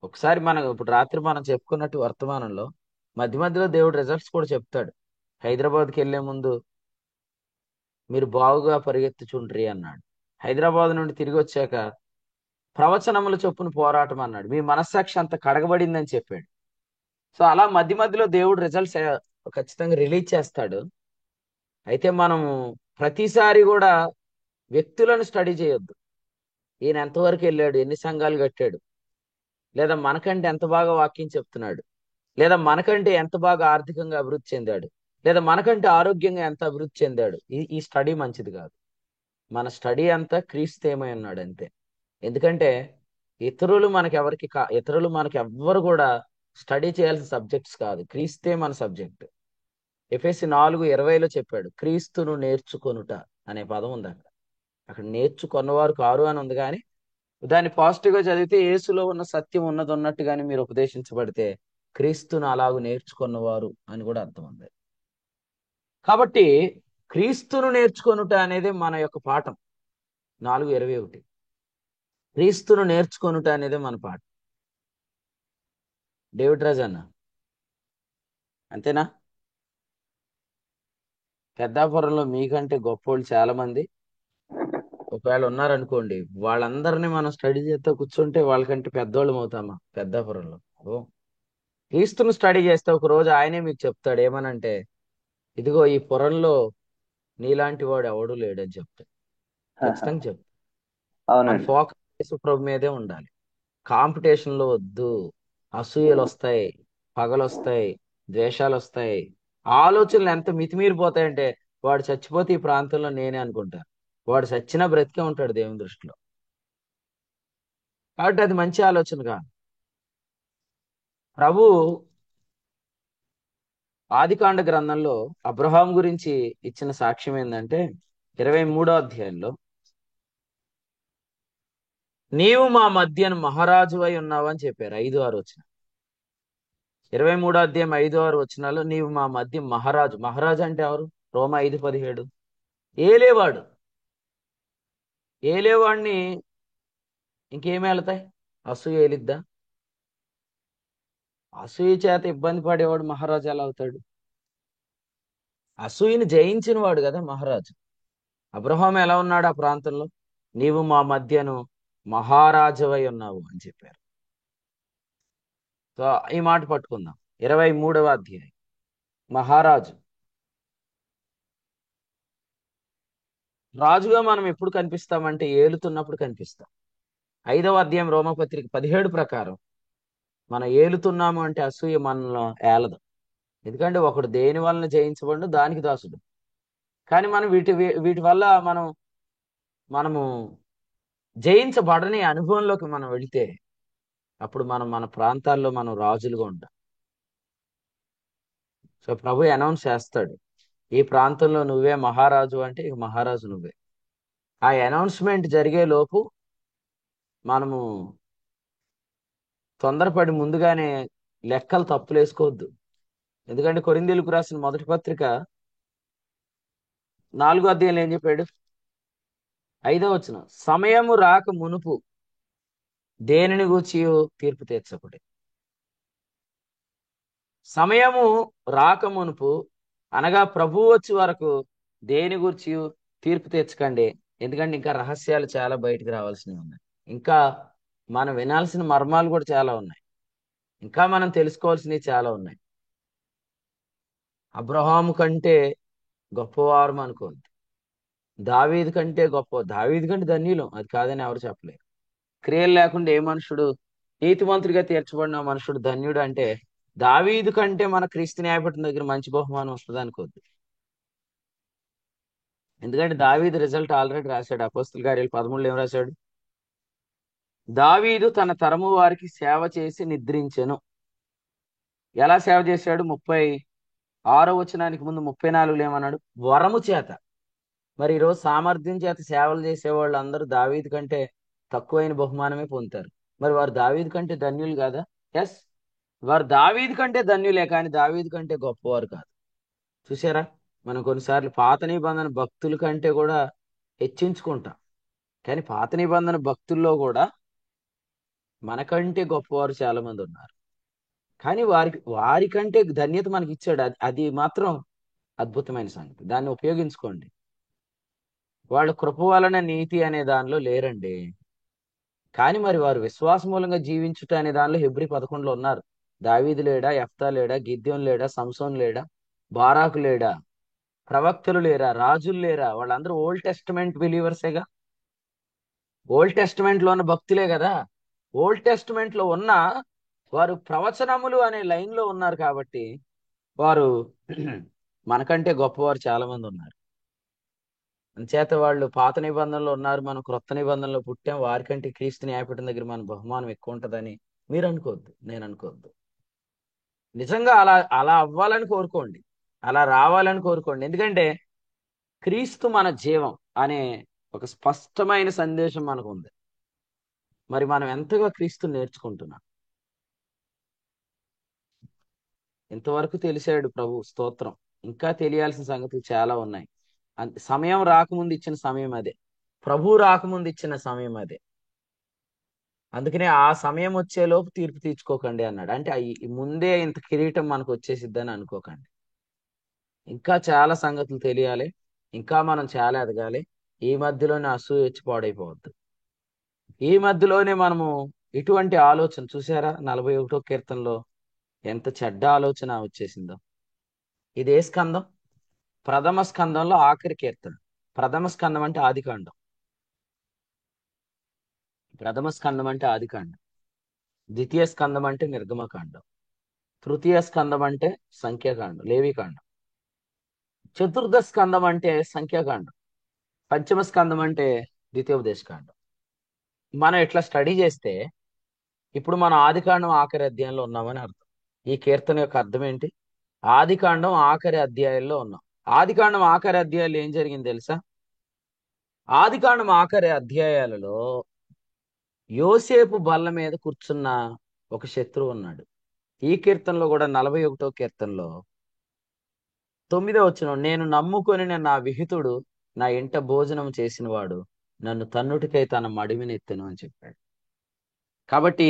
ఒకసారి మనం ఇప్పుడు రాత్రి మనం చెప్పుకున్నట్టు వర్తమానంలో మధ్య మధ్యలో దేవుడు రిజల్ట్స్ కూడా చెప్తాడు. హైదరాబాద్కి వెళ్లే ముందు మీరు బాగుగా పరిగెత్తుచుండ్రి అన్నాడు. హైదరాబాద్ నుండి తిరిగి వచ్చాక ప్రవచనముల చొప్పున పోరాటం అన్నాడు. మీ మనస్సాక్షి అంత కడగబడిందని చెప్పాడు. సో అలా మధ్య మధ్యలో దేవుడు రిజల్ట్స్ ఖచ్చితంగా రిలీజ్ చేస్తాడు. అయితే మనము ప్రతిసారి కూడా వ్యక్తులను స్టడీ చేయొద్దు. ఈయన ఎంతవరకు వెళ్ళాడు, ఎన్ని సంఘాలు కట్టాడు, లేదా మనకంటే ఎంత బాగా వాక్యం చెప్తున్నాడు, లేదా మనకంటే ఎంత బాగా ఆర్థికంగా అభివృద్ధి చెందాడు, లేదా మనకంటే ఆరోగ్యంగా ఎంత అభివృద్ధి చెందాడు. ఈ స్టడీ మంచిది కాదు. మన స్టడీ అంతా క్రీస్తు ఏమై ఉన్నాడు అంతే. ఎందుకంటే ఇతరులు మనకి ఎవ్వరు కూడా స్టడీ చేయాల్సిన సబ్జెక్ట్స్ కాదు, క్రీస్తే మన సబ్జెక్ట్. ఎఫెసీ 4:20లో చెప్పాడు, క్రీస్తును నేర్చుకొనుట అనే పదం ఉంది అక్కడ. అక్కడ నేర్చుకున్నవారు కారు అని ఉంది, కానీ దాన్ని పాజిటివ్ గా చదివితే యేసులో ఉన్న సత్యం ఉన్నది ఉన్నట్టుగానే మీరు ఉపదేశించబడితే క్రీస్తును అలాగూ నేర్చుకున్నవారు అని కూడా అర్థం ఉంది. కాబట్టి క్రీస్తును నేర్చుకొనుట అనేది మన యొక్క పాఠం. 4:21 క్రీస్తును నేర్చుకొనుట అనేది మన పాఠం. డేవిడ్ రాజ్ అన్న, అంతేనా? పెద్దాపురంలో మీకంటే గొప్పోళ్ళు చాలా మంది ఒకవేళ ఉన్నారనుకోండి, వాళ్ళందరినీ మనం స్టడీ చేస్తే కూర్చుంటే వాళ్ళకంటే పెద్దోళ్ళం అవుతామా పెద్దాపురంలో? ఓ, క్రీస్తును స్టడీ చేస్తే ఒక రోజు ఆయనే మీకు చెప్తాడు ఏమనంటే, ఇదిగో ఈ పురంలో నీలాంటి వాడు ఎవడు లేడని చెప్తాడు. ఖచ్చితంగా చెప్తాడు. మన అవునండి. ఫోకస్ యేసుప్రభు మీదే ఉండాలి. కాంపిటీషన్లో వద్దు. అసూయలు వస్తాయి, పగలు వస్తాయి, ద్వేషాలు వస్తాయి. ఆలోచనలు ఎంత మితిమీరిపోతాయంటే, వాడు చచ్చిపోతే ఈ ప్రాంతంలో నేనే అనుకుంటా. వాడు చచ్చినా బ్రతికే ఉంటాడు దేవుని దృష్టిలో. కాబట్టి అది మంచి ఆలోచన కాదు. ప్రభు ఆదికాండ గ్రంథంలో అబ్రహాం గురించి ఇచ్చిన సాక్ష్యం ఏంటంటే 23వ అధ్యాయంలో, నీవు మా మధ్యన మహారాజు అయి ఉన్నావు అని చెప్పారు. 5-6 వచనం. 23వ అధ్యాయం 5-6 వచనాల్లో నీవు మా మధ్య మహారాజు. మహారాజు అంటే ఎవరు? రోమా 5:17 ఏలేవాడు. ఏలేవాడిని ఇంకేమి వెళ్తాయి? అసూయ ఏలిద్దా? అసూయ చేత ఇబ్బంది పడేవాడు మహారాజు ఎలా అవుతాడు? అసూయని జయించిన వాడు కదా మహారాజు. అబ్రహాం ఎలా ఉన్నాడు ఆ ప్రాంతంలో? నీవు మా మధ్యను మహారాజువై ఉన్నావు అని చెప్పారు. సో ఈ మాట పట్టుకుందాం. 23వ అధ్యాయం మహారాజు. రాజుగా మనం ఎప్పుడు కనిపిస్తామంటే ఏలుతున్నప్పుడు కనిపిస్తాం. 5వ అధ్యాయం రోమపత్రిక 17 ప్రకారం మనం ఏలుతున్నాము అంటే అసూయ మనలో ఏలదు. ఎందుకంటే ఒకడు దేని వలన జయించబడు దానికి దాసుడు. కానీ మనం వీటి వల్ల మనము జయించబడని అనుభవంలోకి మనం వెళితే అప్పుడు మనం మన ప్రాంతాల్లో మనం రాజులుగా ఉంటాం. సో ప్రభు అనౌన్స్ చేస్తాడు, ఈ ప్రాంతంలో నువ్వే మహారాజు అంటే ఇక మహారాజు నువ్వే. ఆ అనౌన్స్మెంట్ జరిగే లోపు మనము తొందరపడి ముందుగానే లెక్కలు తప్పులేసుకోవద్దు. ఎందుకంటే కొరింథీయులకు రాసిన మొదటి పత్రిక 4వ అధ్యాయంలో ఏం చెప్పాడు? 5వ వచనం, సమయము రాక మునుపు దేనిని గూర్చి తీర్పు తీర్చకుడి. సమయము రాక మునుపు అనగా ప్రభువు వచ్చే వరకు దేని గురించి తీర్పు తీర్చకండి. ఎందుకంటే ఇంకా రహస్యాలు చాలా బయటికి రావాల్సినవి ఉన్నాయి. ఇంకా మనం వినాల్సిన మర్మాలు కూడా చాలా ఉన్నాయి. ఇంకా మనం తెలుసుకోవాల్సినవి చాలా ఉన్నాయి. అబ్రహాము కంటే గొప్పవారు అనుకోవద్దు. దావీదు కంటే దావీదు కంటే ధన్యులం, అది కాదని ఎవరు చెప్పలేరు. క్రియలు లేకుండా ఏ మనుషుడు నీతిమంతుడిగా తీర్చబడిన మనుషుడు ధన్యుడు అంటే దావీదు కంటే మన క్రీస్తు న్యాయపీఠం దగ్గర మంచి బహుమానం వస్తుంది అనుకోద్దు. ఎందుకంటే దావీదు రిజల్ట్ ఆల్రెడీ రాశాడు. అపోస్తల కార్యాలు 13 ఏం రాశాడు? దావీదు తన తరము వారికి సేవ చేసి నిద్రించెను. ఎలా సేవ చేశాడు? 36వ వచనానికి ముందు 34లో ఏమన్నాడు? వరము చేత. మరి ఈరోజు సామర్థ్యం చేత సేవలు చేసే వాళ్ళు అందరూ దావీదు కంటే తక్కువైన బహుమానమే పొందుతారు. మరి వారు దావీదు కంటే ధన్యులు కాదా? ఎస్, వారు దావీదు కంటే ధన్యులే, కానీ దావీదు కంటే గొప్పవారు కాదు. చూసారా, మనం కొన్నిసార్లు పాత నిబంధన భక్తుల కంటే కూడా హెచ్చించుకుంటాం. కానీ పాత నిబంధన భక్తుల్లో కూడా మనకంటే గొప్పవారు చాలా మంది ఉన్నారు. కానీ వారికంటే ధన్యత మనకి ఇచ్చాడు. అది మాత్రం అద్భుతమైన సంగతి. దాన్ని ఉపయోగించుకోండి. వాళ్ళు కృప వలన నీతి అనే దానిలో లేరండి. కానీ మరి వారు విశ్వాస మూలంగా జీవించుట అనే దానిలో హెబ్రీ 11లో ఉన్నారు. దావీదు లేడా? యెఫ్తా లేడా? గిద్యోను లేడా? సంసోన్ లేడా? బారాకు లేడా? ప్రవక్తలు లేరా? రాజులు లేరా? వాళ్ళందరూ ఓల్డ్ టెస్టమెంట్ బిలీవర్సేగా. ఓల్డ్ టెస్టమెంట్ లో ఉన్న భక్తులే కదా. ఓల్డ్ టెస్టమెంట్ లో ఉన్న వారు ప్రవచనములు అనే లైన్ లో ఉన్నారు కాబట్టి వారు మనకంటే గొప్పవారు చాలా మంది ఉన్నారు. అంచేత వాళ్ళు పాత నిబంధనలో ఉన్నారు, మనం క్రొత్త నిబంధనలో పుట్టాం, వారికంటే క్రీస్తు న్యాయపీఠం దగ్గర మన బహుమానం ఎక్కువ ఉంటుందని మీరు అనుకోవద్దు, నేను అనుకోవద్దు. నిజంగా అలా అలా అవ్వాలని కోరుకోండి, అలా రావాలని కోరుకోండి. ఎందుకంటే క్రీస్తు మన జీవం అనే ఒక స్పష్టమైన సందేశం మనకు ఉంది. మరి మనం ఎంతగా క్రీస్తు నేర్చుకుంటున్నాం? ఇంతవరకు తెలిసాడు ప్రభు, స్తోత్రం. ఇంకా తెలియాల్సిన సంగతులు చాలా ఉన్నాయి. సమయం రాకముందు ఇచ్చిన సమయం అదే, ప్రభు రాకముందు ఇచ్చిన సమయం అదే. అందుకనే ఆ సమయం వచ్చేలోపు తీర్పు తీర్చుకోకండి అన్నాడు. అంటే ముందే ఇంత కిరీటం మనకు వచ్చేసిద్దని అనుకోకండి. ఇంకా చాలా సంగతులు తెలియాలి, ఇంకా మనం చాలా ఎదగాలి. ఈ మధ్యలోనే అసూయ వచ్చి పాడైపోవద్దు. ఈ మధ్యలోనే మనము ఇటువంటి ఆలోచన చూసారా, 41వ కీర్తనలో ఎంత చెడ్డ ఆలోచన వచ్చేసిందో. ఇది ఏ స్కందం? ప్రథమ స్కందంలో ఆఖరి కీర్తన. ప్రథమ స్కందం అంటే ఆదికాండం. ప్రథమ స్కందం అంటే ఆదికాండం. ద్వితీయ స్కందం అంటే నిర్గమకాండం. తృతీయ స్కందం అంటే సంఖ్యాకాండం, లేవికాండం. చతుర్థ స్కందం అంటే సంఖ్యాకాండం. పంచమ స్కందం అంటే ద్వితీయోపదేశకాండం. మనం ఇట్లా స్టడీ చేస్తే ఇప్పుడు మనం ఆదికాండం ఆఖరి అధ్యాయంలో ఉన్నామని అర్థం. ఈ కీర్తన యొక్క అర్థం ఏంటి? ఆదికాండం ఆఖరి అధ్యాయంలో ఉన్నాం. ఆదికాండం ఆఖరి అధ్యాయాలు ఏం జరిగింది తెలుసా? ఆదికాండం ఆఖరి అధ్యాయాలలో యోసేపు బల్ల మీద కూర్చున్న ఒక శత్రువు ఉన్నాడు. ఈ కీర్తనలో కూడా 41వ కీర్తనలో 9వ వచనం, నేను నమ్ముకొని నా విహితుడు నా ఇంట భోజనం చేసినవాడు నన్ను తన్నుటికై తన మడిమినెత్తెను అని చెప్పాడు. కాబట్టి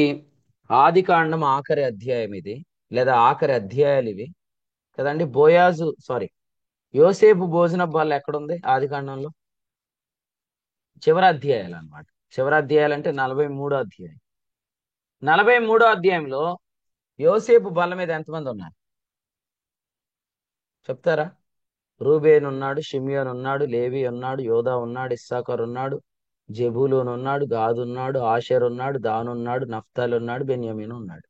ఆది కాండం ఆఖరి అధ్యాయం ఇది, లేదా ఆఖరి అధ్యాయాలు ఇవి కదండి. యోసేపు భోజన బల్ల ఎక్కడుంది ఆది కాండంలో? చివరి అధ్యాయాలు అన్నమాట. చివరి అధ్యాయాలు అంటే 43వ అధ్యాయం. 43వ అధ్యాయంలో యోసేపు బల్ల మీద ఎంతమంది ఉన్నారు చెప్తారా? రూబేన్ ఉన్నాడు, షిమియోన్ ఉన్నాడు, లేవి ఉన్నాడు, యోదా ఉన్నాడు, ఇస్సాకర్ ఉన్నాడు, జెబూలూన్ ఉన్నాడు, గాదు ఉన్నాడు, ఆషేర్ ఉన్నాడు, దాను ఉన్నాడు, నఫ్తాలి ఉన్నాడు, బెన్యామీన్ ఉన్నాడు.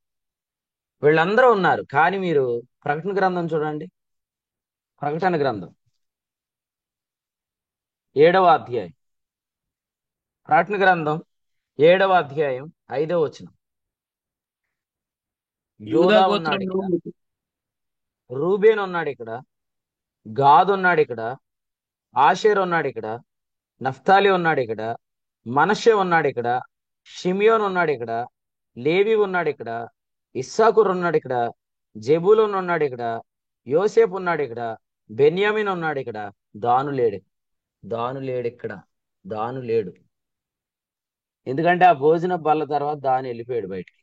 వీళ్ళందరూ ఉన్నారు. కానీ మీరు ప్రకటన గ్రంథం చూడండి. ప్రకటన గ్రంథం 7వ అధ్యాయం. ప్రకటన గ్రంథం 7వ అధ్యాయం 5వ వచనం. యూదా యోదా ఉన్నాడు గోత్రంలో ఇక్కడ, రూబేన్ ఉన్నాడు ఇక్కడ, గాదు ఉన్నాడు ఇక్కడ, ఆషేర్ ఉన్నాడు ఇక్కడ, నఫ్తాలి ఉన్నాడు ఇక్కడ, మనషే ఉన్నాడు ఇక్కడ, షిమియోన్ ఉన్నాడు ఇక్కడ, లేవి ఉన్నాడు ఇక్కడ, ఇస్సాకుర్ ఉన్నాడు ఇక్కడ, జెబూలూన్ ఉన్నాడు ఇక్కడ, యోసేపు ఉన్నాడు ఇక్కడ, బెన్యామిన్ ఉన్నాడు ఇక్కడ, దాను లేడు. దాను లేడు ఇక్కడ, దాను లేడు. ఎందుకంటే ఆ భోజన బల్ల తర్వాత దాని వెళ్ళిపోయాడు బయటికి.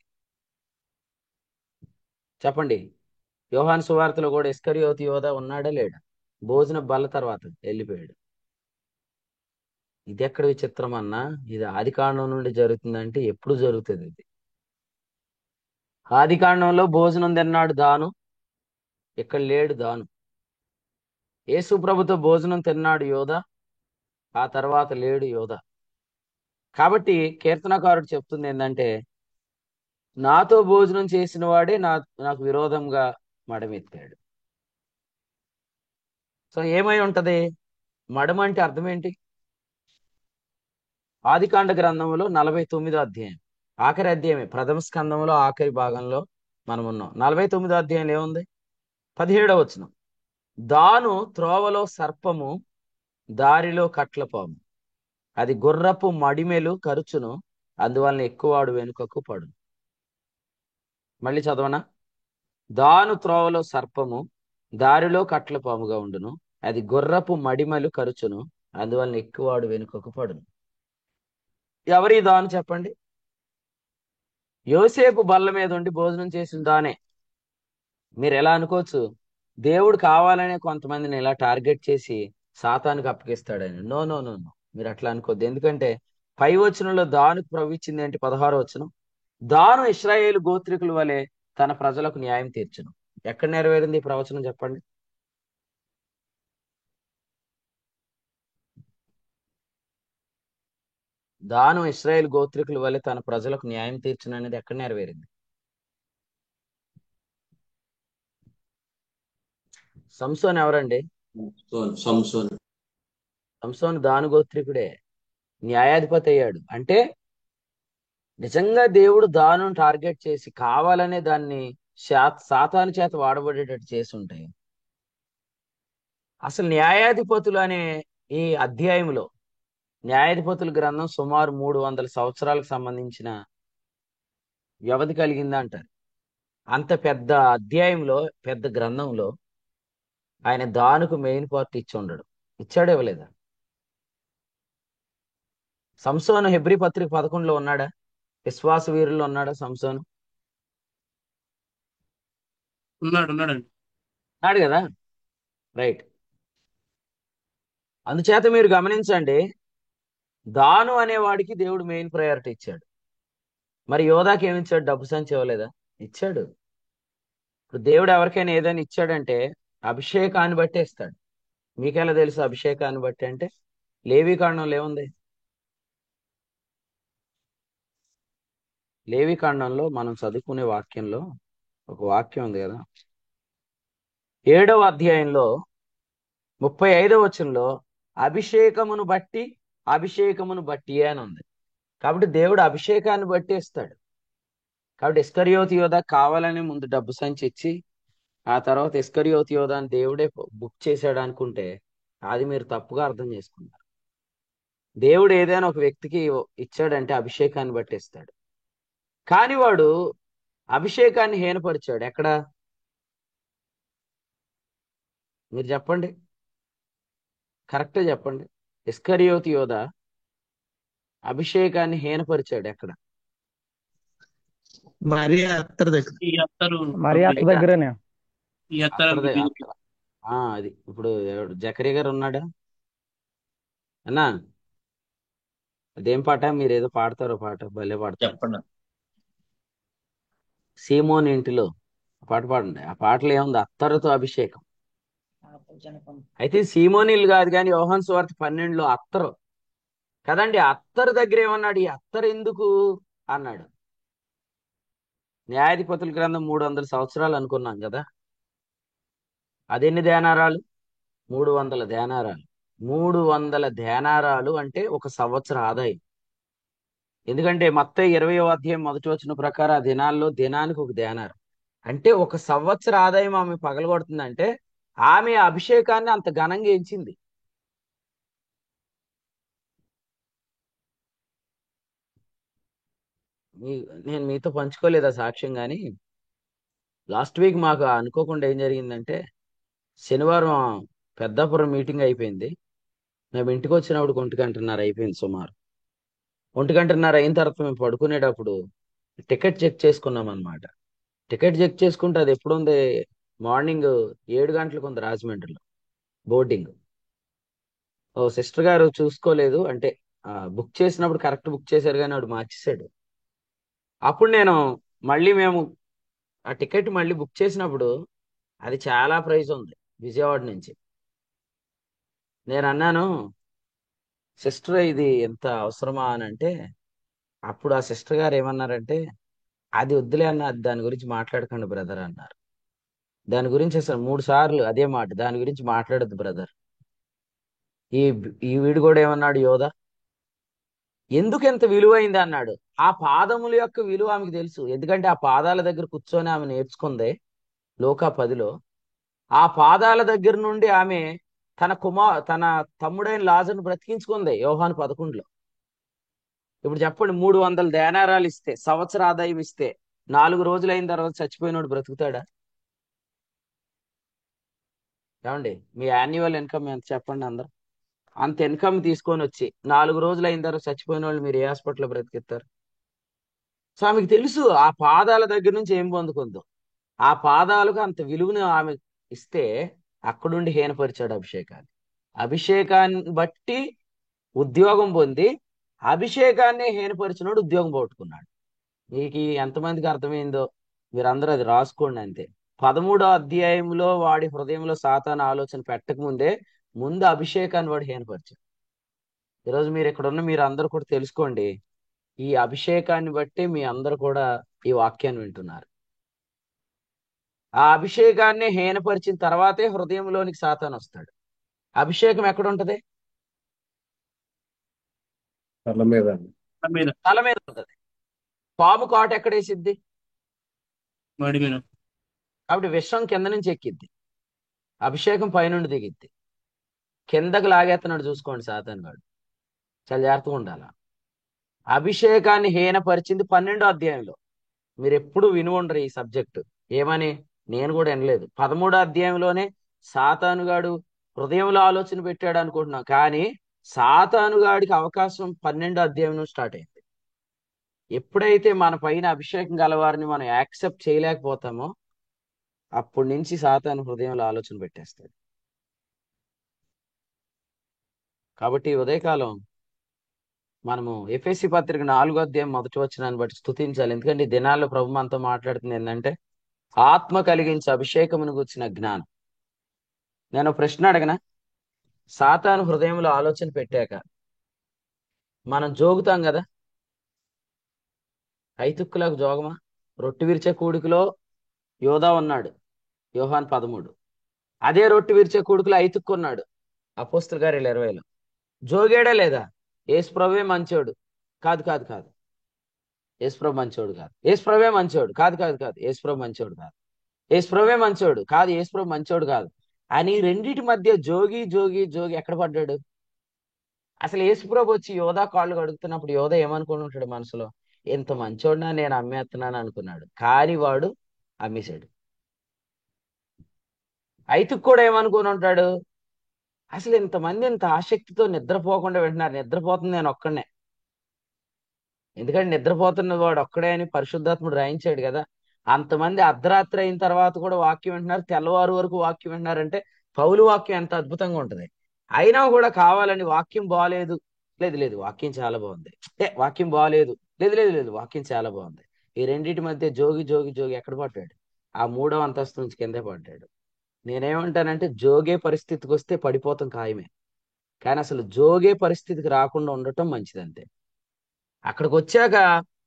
చెప్పండి, యోహాను సువార్తలో కూడా ఇస్కరియోతు యోధా ఉన్నాడా లేడా? భోజన బల్ల తర్వాత వెళ్ళిపోయాడు. ఇది ఎక్కడ విచిత్రం అన్నా? ఇది ఆది కాండం నుండి జరుగుతుందంటే ఎప్పుడు జరుగుతుంది ఇది? ఆది కాండంలో భోజనం తిన్నాడు దాను, ఇక్కడ లేడు దాను. యేసు ప్రభుతో భోజనం తిన్నాడు యోధా, ఆ తర్వాత లేడు యోధా. కాబట్టి కీర్తనకారుడు చెప్తుంది ఏంటంటే, నాతో భోజనం చేసిన వాడే నాకు విరోధంగా మడమెత్తాడు. సో ఏమై ఉంటది? మడమ అంటే అర్థం ఏంటి? ఆదికాండ గ్రంథంలో 49వ అధ్యాయం ఆఖరి అధ్యాయమే, ప్రథమ స్కందంలో ఆఖరి భాగంలో మనం ఉన్నాం. 49వ అధ్యాయంలో ఏముంది? 17వ వచనం, దాను త్రోవలో సర్పము, దారిలో కట్లపాము, అది గుర్రపు మడిమెలు కరుచును, అందువలన ఎక్కువాడు వెనుకకు పడును. మళ్ళీ చదవనా? దాను త్రోవలో సర్పము, దారిలో కట్లపాముగా ఉండును, అది గుర్రపు మడిమలు కరుచును, అందువలన ఎక్కువాడు వెనుకకు పడును. ఎవరి దాను చెప్పండి? యోసేపు బల్ల మీద ఉండి భోజనం చేసిన దానే. మీరు ఎలా అనుకోవచ్చు, దేవుడు కావాలనే కొంతమందిని ఇలా టార్గెట్ చేసి సాతానికి అప్పగిస్తాడని. నో నో నో నో, మీరు అట్లా అనుకోద్దు. ఎందుకంటే పై వచనంలో దానికి ప్రవచించింది ఏంటి? 16వ వచనం, దాను ఇశ్రాయేలు గోత్రికుల వలె తన ప్రజలకు న్యాయం తీర్చును. ఎక్కడ నెరవేరింది ఈ ప్రవచనం చెప్పండి? దాను ఇశ్రాయేలు గోత్రికుల వలె తన ప్రజలకు న్యాయం తీర్చును అనేది ఎక్కడ నెరవేరింది? సంసోన్ ఎవరండి? సంసోన్ దాను గోత్రికుడే, న్యాయాధిపతి అయ్యాడు. అంటే నిజంగా దేవుడు దాను టార్గెట్ చేసి కావాలనే దాన్ని సాతాను చేత వాడబడేటట్టు చేసి ఉంటాయి. అసలు న్యాయాధిపతులు అనే ఈ అధ్యాయంలో, న్యాయాధిపతుల గ్రంథం సుమారు 300 సంవత్సరాలకు సంబంధించిన వ్యవధి కలిగింది అంటారు. అంత పెద్ద అధ్యాయంలో, పెద్ద గ్రంథంలో ఆయన దానుకు మెయిన్ పార్ట్ ఇచ్చి ఉండడు. ఇచ్చాడు, ఇవ్వలేదా? సంసోను హెబ్రీ పత్రిక 11లో ఉన్నాడా? విశ్వాస వీరుల్లో ఉన్నాడా సంసోను? ఉన్నాడండి. ఉన్నాడు కదా, రైట్. అందుచేత మీరు గమనించండి, దాను అనేవాడికి దేవుడు మెయిన్ ప్రయారిటీ ఇచ్చాడు. మరి యోధాకి ఏమి ఇచ్చాడు? డబ్బు సంచి ఇవ్వలేదా? ఇచ్చాడు. ఇప్పుడు దేవుడు ఎవరికైనా ఏదైనా ఇచ్చాడంటే అభిషేకాన్ని బట్టి ఇస్తాడు. మీకెలా తెలుసు అభిషేకాన్ని బట్టి అంటే? లేవి కాండంలో ఏముంది? లేవి కాండంలో మనం చదువుకునే వాక్యంలో ఒక వాక్యం ఉంది కదా, 7వ అధ్యాయంలో 35వ వచనంలో అభిషేకమును బట్టి, అభిషేకమును బట్టి అని ఉంది. కాబట్టి దేవుడు అభిషేకాన్ని బట్టి ఇస్తాడు. కాబట్టి ఇస్కరియోతు యోధా కావాలని ముందు డబ్బు సంచి ఇచ్చి ఆ తర్వాత ఇస్కరియోతు యోధాని దేవుడే బుక్ చేశాడు అనుకుంటే అది మీరు తప్పుగా అర్థం చేసుకున్నారు. దేవుడు ఏదైనా ఒక వ్యక్తికి ఇచ్చాడంటే అభిషేకాన్ని బట్టి ఇస్తాడు. కానీ వాడు అభిషేకాన్ని హీనపరిచాడు ఎక్కడ? మీరు చెప్పండి, కరెక్టే చెప్పండి. ఇస్కరియోతు యోధ అభిషేకాన్ని హీనపరిచాడు ఎక్కడ? మరి అత్తర్ దగ్గర. ఈ అత్తరు మరి అత్త అయితే దగ్గరనే. ఈ అత్తరు అత్తర అది ఇప్పుడు జకరియా గారు ఉన్నాడా అన్నా? అదేం పాట? మీరు ఏదో పాడతారో పాట, భలే పాడతారు. చెప్పండి. సీమోన్ ఇంటిలో పాట పాడండి. ఆ పాటలో ఏముంది? అత్తరుతో అభిషేకం. అయితే సీమోనిల్ కాదు కానీ యోహాను సువార్త 12లో అత్తరు కదండి. అత్తరు దగ్గర ఏమన్నాడు? ఈ అత్తరు ఎందుకు అన్నాడు. న్యాయాధిపతుల గ్రంథం 300 సంవత్సరాలు అనుకున్నాం కదా. అదెన్ని దేనారాలు? 300 దేనారాలు. 300 దేనారాలు అంటే ఒక సంవత్సర ఆదాయం. ఎందుకంటే మత్తయి 20వ అధ్యాయం మొదటి వచనం ప్రకారం ఆ దినాల్లో దినానికి ఒక దేనారం అంటే ఒక సంవత్సర ఆదాయం ఆమె పగలగొడుతుందంటే ఆమె అభిషేకాన్ని అంత ఘనంగా ఎంచింది. మీ నేను మీతో పంచుకోలేదా సాక్ష్యం? కానీ లాస్ట్ వీక్ మాకు అనుకోకుండా ఏం జరిగిందంటే, శనివారం పెద్దాపురం మీటింగ్ అయిపోయింది. మేము ఇంటికి వచ్చినప్పుడు 1:30 అయిపోయింది సుమారు. 1:30 అయిన తర్వాత మేము పడుకునేటప్పుడు టికెట్ చెక్ చేసుకున్నాం అనమాట. టికెట్ చెక్ చేసుకుంటే అది ఎప్పుడు ఉంది? మార్నింగ్ 7 గంటలకు ఉంది రాజమండ్రిలో బోర్డింగ్. ఓ సిస్టర్ గారు చూసుకోలేదు, అంటే బుక్ చేసినప్పుడు కరెక్ట్ బుక్ చేశారు కానీ వాడు మార్చేశాడు. అప్పుడు నేను మేము ఆ టికెట్ మళ్ళీ బుక్ చేసినప్పుడు అది చాలా ప్రైస్ ఉంది విజయవాడ నుంచి. నేను అన్నాను, సిస్టర్ ఇది ఎంత అవసరమా అని అంటే, అప్పుడు ఆ సిస్టర్ గారు ఏమన్నారంటే, అది వద్దులే అన్న, దాని గురించి మాట్లాడకండి బ్రదర్ అన్నారు. దాని గురించి అసలు 3 సార్లు అదే మాట, దాని గురించి మాట్లాడద్దు బ్రదర్. ఈ ఈ వీడు కూడా ఏమన్నాడు, యోధ ఎందుకు ఎంత విలువైంది అన్నాడు. ఆ పాదముల యొక్క విలువ ఆమెకు తెలుసు, ఎందుకంటే ఆ పాదాల దగ్గర కూర్చొని ఆమె నేర్చుకుంది లోకా 10లో. ఆ పాదాల దగ్గర నుండి ఆమె తన తమ్ముడైన లాజరును బ్రతికించుకుంది యోహాను 11లో. ఇప్పుడు చెప్పండి, 300 దేనారాలు ఇస్తే, సంవత్సర ఆదాయం ఇస్తే, 4 రోజులు అయిన తర్వాత చచ్చిపోయినోడు బ్రతుకుతాడా? ఏమండి, మీ యాన్యువల్ ఇన్కమ్ ఎంత చెప్పండి అందరు? అంత ఇన్కమ్ తీసుకొని వచ్చి 4 రోజులు అయిన తర్వాత చచ్చిపోయిన వాళ్ళు మీరు ఏ హాస్పిటల్లో బ్రతికిస్తారు? సో ఆమెకు తెలుసు ఆ పాదాల దగ్గర నుంచి ఏం పొందుకుందో. ఆ పాదాలకు అంత విలువను ఆమె ఇస్తే అక్కడుండి హీనపరిచాడు అభిషేకాన్ని. అభిషేకాన్ని బట్టి ఉద్యోగం పొంది అభిషేకాన్ని హీనపరిచినోడు ఉద్యోగం పోగొట్టుకున్నాడు. మీకు ఎంతమందికి అర్థమైందో మీరందరూ అది రాసుకోండి అంతే. 13వ అధ్యాయంలో వాడి హృదయంలో సాతాను ఆలోచన పెట్టక ముందు అభిషేకాన్ని వాడు హీనపరిచాడు. ఈరోజు మీరు ఇక్కడ ఉన్న మీరు అందరూ కూడా తెలుసుకోండి, ఈ అభిషేకాన్ని బట్టి మీ అందరూ కూడా ఈ వాక్యాన్ని వింటున్నారు. ఆ అభిషేకాన్ని హీనపరిచిన తర్వాతే హృదయంలోనికి సాతాను వస్తాడు. అభిషేకం ఎక్కడ ఉంటది? తల మీద. మీద తల మీద ఉంటది. పాము కాటు ఎక్కడేసిద్ది? వాడి మీద కాబట్టి విషం కింద నుంచి ఎక్కిద్ది, అభిషేకం పైనుండి దిగిద్ది. కిందకు లాగేస్తున్నాడు చూసుకోండి సాతాను గాడు. చాలా జాగ్రత్తగా ఉండాల. అభిషేకాన్ని హీనపరిచింది 12వ అధ్యాయంలో. మీరు ఎప్పుడు విని ఉండరు ఈ సబ్జెక్టు. ఏమని? నేను కూడా వినలేదు. 13వ అధ్యాయంలోనే సాతానుగాడు హృదయంలో ఆలోచన పెట్టాడు అనుకుంటున్నాం, కానీ సాతానుగాడికి అవకాశం 12వ అధ్యాయం నుంచి స్టార్ట్ అయింది. ఎప్పుడైతే మన పైన అభిషేకం గలవారిని మనం యాక్సెప్ట్ చేయలేకపోతామో అప్పటి నుంచి సాతాను హృదయంలో ఆలోచన పెట్టేస్తాడు. కాబట్టి ఈ ఉదయకాలం మనము ఎఫెసీ పత్రిక 4వ అధ్యాయం మొదటి వచనాన్ని బట్టి స్తుతించాలి. ఎందుకంటే ఈ దినాల్లో ప్రభు మనతో మాట్లాడుతుంది ఏంటంటే, ఆత్మ కలిగించే అభిషేకమును గుర్చిన జ్ఞానం. నేను ఒక ప్రశ్న అడగనా? సాతాను హృదయంలో ఆలోచన పెట్టాక మనం జోగుతాం కదా, ఐతుక్కులకు జోగమా? రొట్టె విరిచే కూడికలో యోధా ఉన్నాడు, యోహాను 13. అదే రొట్టె విరిచే కూడికలో ఐతుక్కున్నాడు, అపోస్తల కార్యాలు 20లో. జోగాడా లేదా? యేసుప్రభువే మంచోడు, కాదు కాదు కాదు, యేసుప్రభు మంచోడు కాదు, యేసుప్రభువే మంచోడు, కాదు కాదు కాదు, యేసుప్రభు మంచోడు కాదు, యేసుప్రభువే మంచోడు, కాదు యేసుప్రభు మంచోడు కాదు అని రెండిటి మధ్య జోగి జోగి జోగి ఎక్కడ పడ్డాడు? అసలు యేసుప్రభు వచ్చి యోధా కాళ్ళు కడుగుతున్నప్పుడు యోధా ఏమనుకుని ఉంటాడు మనసులో? ఇంత మంచోడినా నేను అమ్మేస్తున్నాను అనుకున్నాడు, కానీ వాడు అమ్మేశాడు. ఐతుకు కూడా ఏమనుకుని ఉంటాడు, అసలు ఇంతమంది ఇంత ఆసక్తితో నిద్రపోకుండా వింటున్నారు, నిద్రపోతుంది నేను ఒక్కడనే. ఎందుకంటే నిద్రపోతున్న వాడు ఒక్కడే అని పరిశుద్ధాత్ముడు రాయించాడు కదా. అంతమంది అర్ధరాత్రి అయిన తర్వాత కూడా వాక్యం వింటున్నారు, తెల్లవారు వరకు వాక్యం వింటున్నారంటే పౌలు వాక్యం ఎంత అద్భుతంగా ఉంటది. అయినా కూడా కావాలని వాక్యం బాగాలేదు, లేదు లేదు వాక్యం చాలా బాగుంది, వాక్యం బాగాలేదు, లేదు లేదు లేదు వాక్యం చాలా బాగుంది. ఈ రెండింటి మధ్య జోగి జోగి జోగి ఎక్కడ పడ్డాడు? ఆ 3వ అంతస్తు నుంచి కిందే పడ్డాడు. నేనేమంటానంటే జోగే పరిస్థితికి వస్తే పడిపోతాం ఖాయమే, కానీ అసలు జోగే పరిస్థితికి రాకుండా ఉండటం మంచిదంతే. అక్కడికి వచ్చాక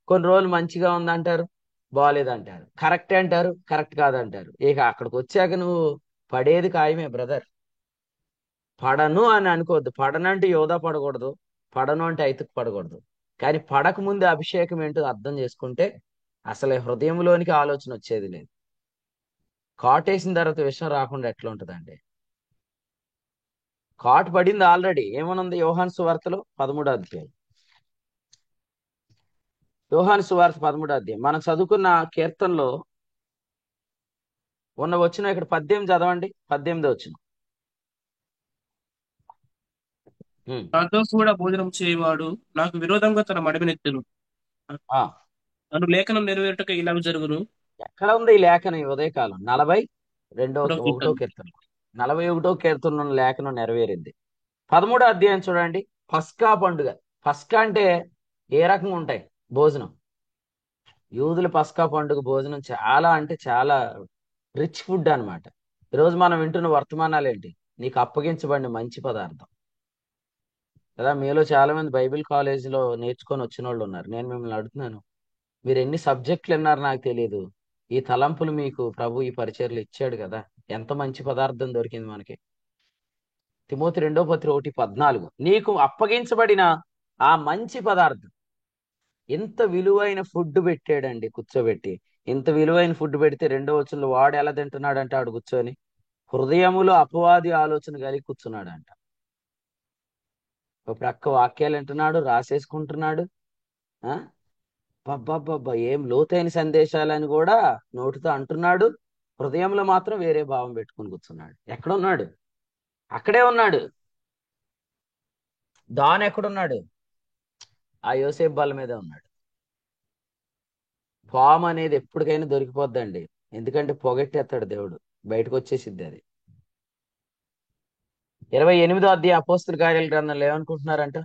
కొన్ని రోజులు మంచిగా ఉందంటారు, బాగాలేదంటారు, కరెక్టే అంటారు, కరెక్ట్ కాదంటారు. ఇక అక్కడికి వచ్చాక నువ్వు పడేది ఖాయమే బ్రదర్. పడను అని అనుకోవద్దు, పడనంటే యోధా పడకూడదు, పడను అంటే ఐతుకు పడకూడదు. కానీ పడక ముందు అభిషేకం ఏంటో అర్థం చేసుకుంటే అసలు హృదయంలోనికి ఆలోచన వచ్చేది లేదు. కాటేసిన తర్వాత విషయం రాకుండా ఎట్లా ఉంటదండి? కాటు పడింది ఆల్రెడీ. ఏమనుంది యోహాను సువార్తలో 13వ అధ్యాయం, యోహాను సువార్త 13వ అధ్యాయం మనం చదువుకున్న కీర్తనలో ఉన్న వచ్చిన ఇక్కడ 18 చదవండి, 18 వచ్చిన. నాతో కూడా భోజనం చేయవాడు నాకు విరోధంగా తన మడిమెనెత్తును. నన్ను లేఖనం నెరవేరుటకు ఇలాగ జరుగును. ఎక్కడ ఉంది ఈ లేఖనం? ఈ ఉదయకాలం 41వ కీర్తన, 41వ కీర్తన ఉన్న లేఖనం నెరవేరింది. 13వ అధ్యాయం చూడండి, పస్కా పండుగ. పస్కా అంటే ఏ రకంగా ఉంటాయి భోజనం? యూదుల పస్కా పండుగ భోజనం చాలా అంటే చాలా రిచ్ ఫుడ్ అన్నమాట. ఈరోజు మనం వింటున్న వర్తమానాలు ఏంటి? నీకు అప్పగించబడిన మంచి పదార్థం కదా. మీలో చాలా మంది బైబిల్ కాలేజీలో నేర్చుకొని వచ్చిన వాళ్ళు ఉన్నారు. నేను మిమ్మల్ని అడుగుతున్నాను, మీరు ఎన్ని సబ్జెక్టులు విన్నారు నాకు తెలియదు, ఈ తలంపులు మీకు ప్రభు ఈ పరిచర్లు ఇచ్చాడు కదా, ఎంత మంచి పదార్థం దొరికింది మనకి. తిమోతి 2:14 నీకు అప్పగించబడిన ఆ మంచి పదార్థం. ఇంత విలువైన ఫుడ్ పెట్టాడండి కూర్చోబెట్టి. ఇంత విలువైన ఫుడ్ పెడితే 2వ వచనంలో వాడు ఎలా తింటున్నాడంటే ఆడు కూర్చొని హృదయములో అపవాది ఆలోచన కలిగి కూర్చున్నాడంట. ఒక ప్రక్క వాక్యాలు వింటున్నాడు, రాసేసుకుంటున్నాడు. ఆ పబ్బబ్బబ్బా ఏం లోతైన సందేశాలని కూడా నోటితో అంటున్నాడు, హృదయంలో మాత్రం వేరే భావం పెట్టుకుని కూర్చున్నాడు. ఎక్కడున్నాడు? అక్కడే ఉన్నాడు. దాని ఎక్కడున్నాడు? ఆ యోసేపు బల్ల మీద ఉన్నాడు. పాము అనేది ఎప్పటికైనా దొరికిపోద్దండి, ఎందుకంటే పొగట్టేస్తాడు దేవుడు, బయటకు వచ్చేసిద్ది అది. 28వ అధ్యాయం అపోస్తుల కార్యాల గ్రంథంలో ఏమనుకుంటున్నారంట?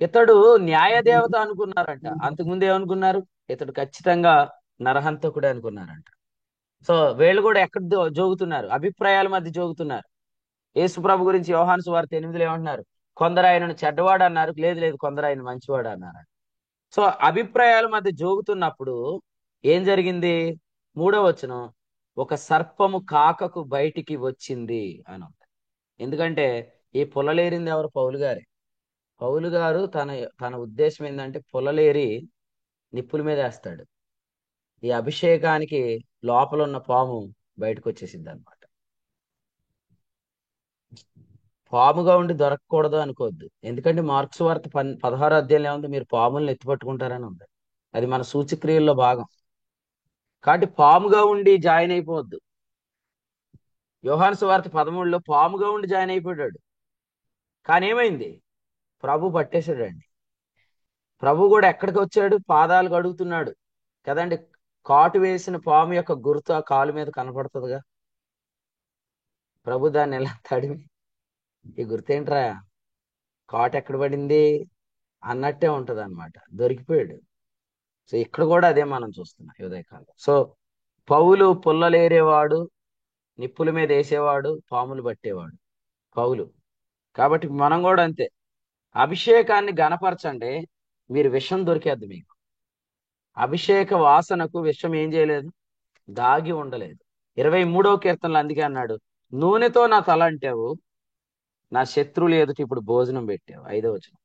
ఇతడు న్యాయదేవత అనుకున్నారంట. అంతకుముందు ఏమనుకున్నారు? ఇతడు ఖచ్చితంగా నరహంతకుడే అనుకున్నారంట. సో వీళ్ళు కూడా ఎక్కడ జోగుతున్నారు? అభిప్రాయాల మధ్య జోగుతున్నారు. యేసు ప్రభు గురించి యోహాను సువార్త 8లో ఏమంటున్నారు? కొందరు ఆయనను చెడ్డవాడు అన్నారు, లేదు లేదు కొందరు ఆయన మంచివాడు అన్నారు. సో అభిప్రాయాల మధ్య జోగుతున్నప్పుడు ఏం జరిగింది? 3వ వచనం, ఒక సర్పము కాకకు బయటికి వచ్చింది అని ఉంది. ఎందుకంటే ఈ పుల్లలేరింది ఎవరు? పౌలు గారే. పౌలు గారు తన తన ఉద్దేశం ఏంటంటే పుల్లలేరి నిప్పుల మీద వేస్తాడు. ఈ అభిషేకానికి లోపల ఉన్న పాము బయటకు వచ్చేసింది అనమాట. పాముగా ఉండి దొరకకూడదు అనుకోవద్దు, ఎందుకంటే మార్క్స్ వార్త 16వ అధ్యాయంలో ఏముంది? మీరు పాములను ఎత్తిపట్టుకుంటారని ఉంది. అది మన సూచక్రియల్లో భాగం. కాబట్టి పాముగా ఉండి జాయిన్ అయిపోవద్దు. యోహాను సువార్త 13లో పాముగా ఉండి జాయిన్ అయిపోయాడు. కానీ ఏమైంది? ప్రభు పట్టేశాడండి. ప్రభు కూడా ఎక్కడికి వచ్చాడు? పాదాలు కడుగుతున్నాడు కదండి. కాటు వేసిన పాము యొక్క గుర్తు ఆ కాలు మీద కనపడుతుందిగా. ప్రభు దాన్ని ఎలా తడిమి, ఈ గుర్తేంట్రా, కాటు ఎక్కడ పడింది అన్నట్టే ఉంటది అనమాట. దొరికిపోయాడు. సో ఇక్కడ కూడా అదే మనం చూస్తున్నాం ఈ ఉదయకాలం. సో పౌలు పుల్లలేరేవాడు, నిప్పుల మీద వేసేవాడు, పాములు పట్టేవాడు పౌలు. కాబట్టి మనం కూడా అంతే. అభిషేకాన్ని గణపరచండి, మీరు విషం దొరికేద్దు మీకు. అభిషేక వాసనకు విషం ఏం చేయలేదు, దాగి ఉండలేదు. 23వ కీర్తనలో అందుకే అన్నాడు, నూనెతో నా తల అంటావు, నా శత్రువులు ఎదుటి ఇప్పుడు భోజనం పెట్టావు. 5వ వచనం.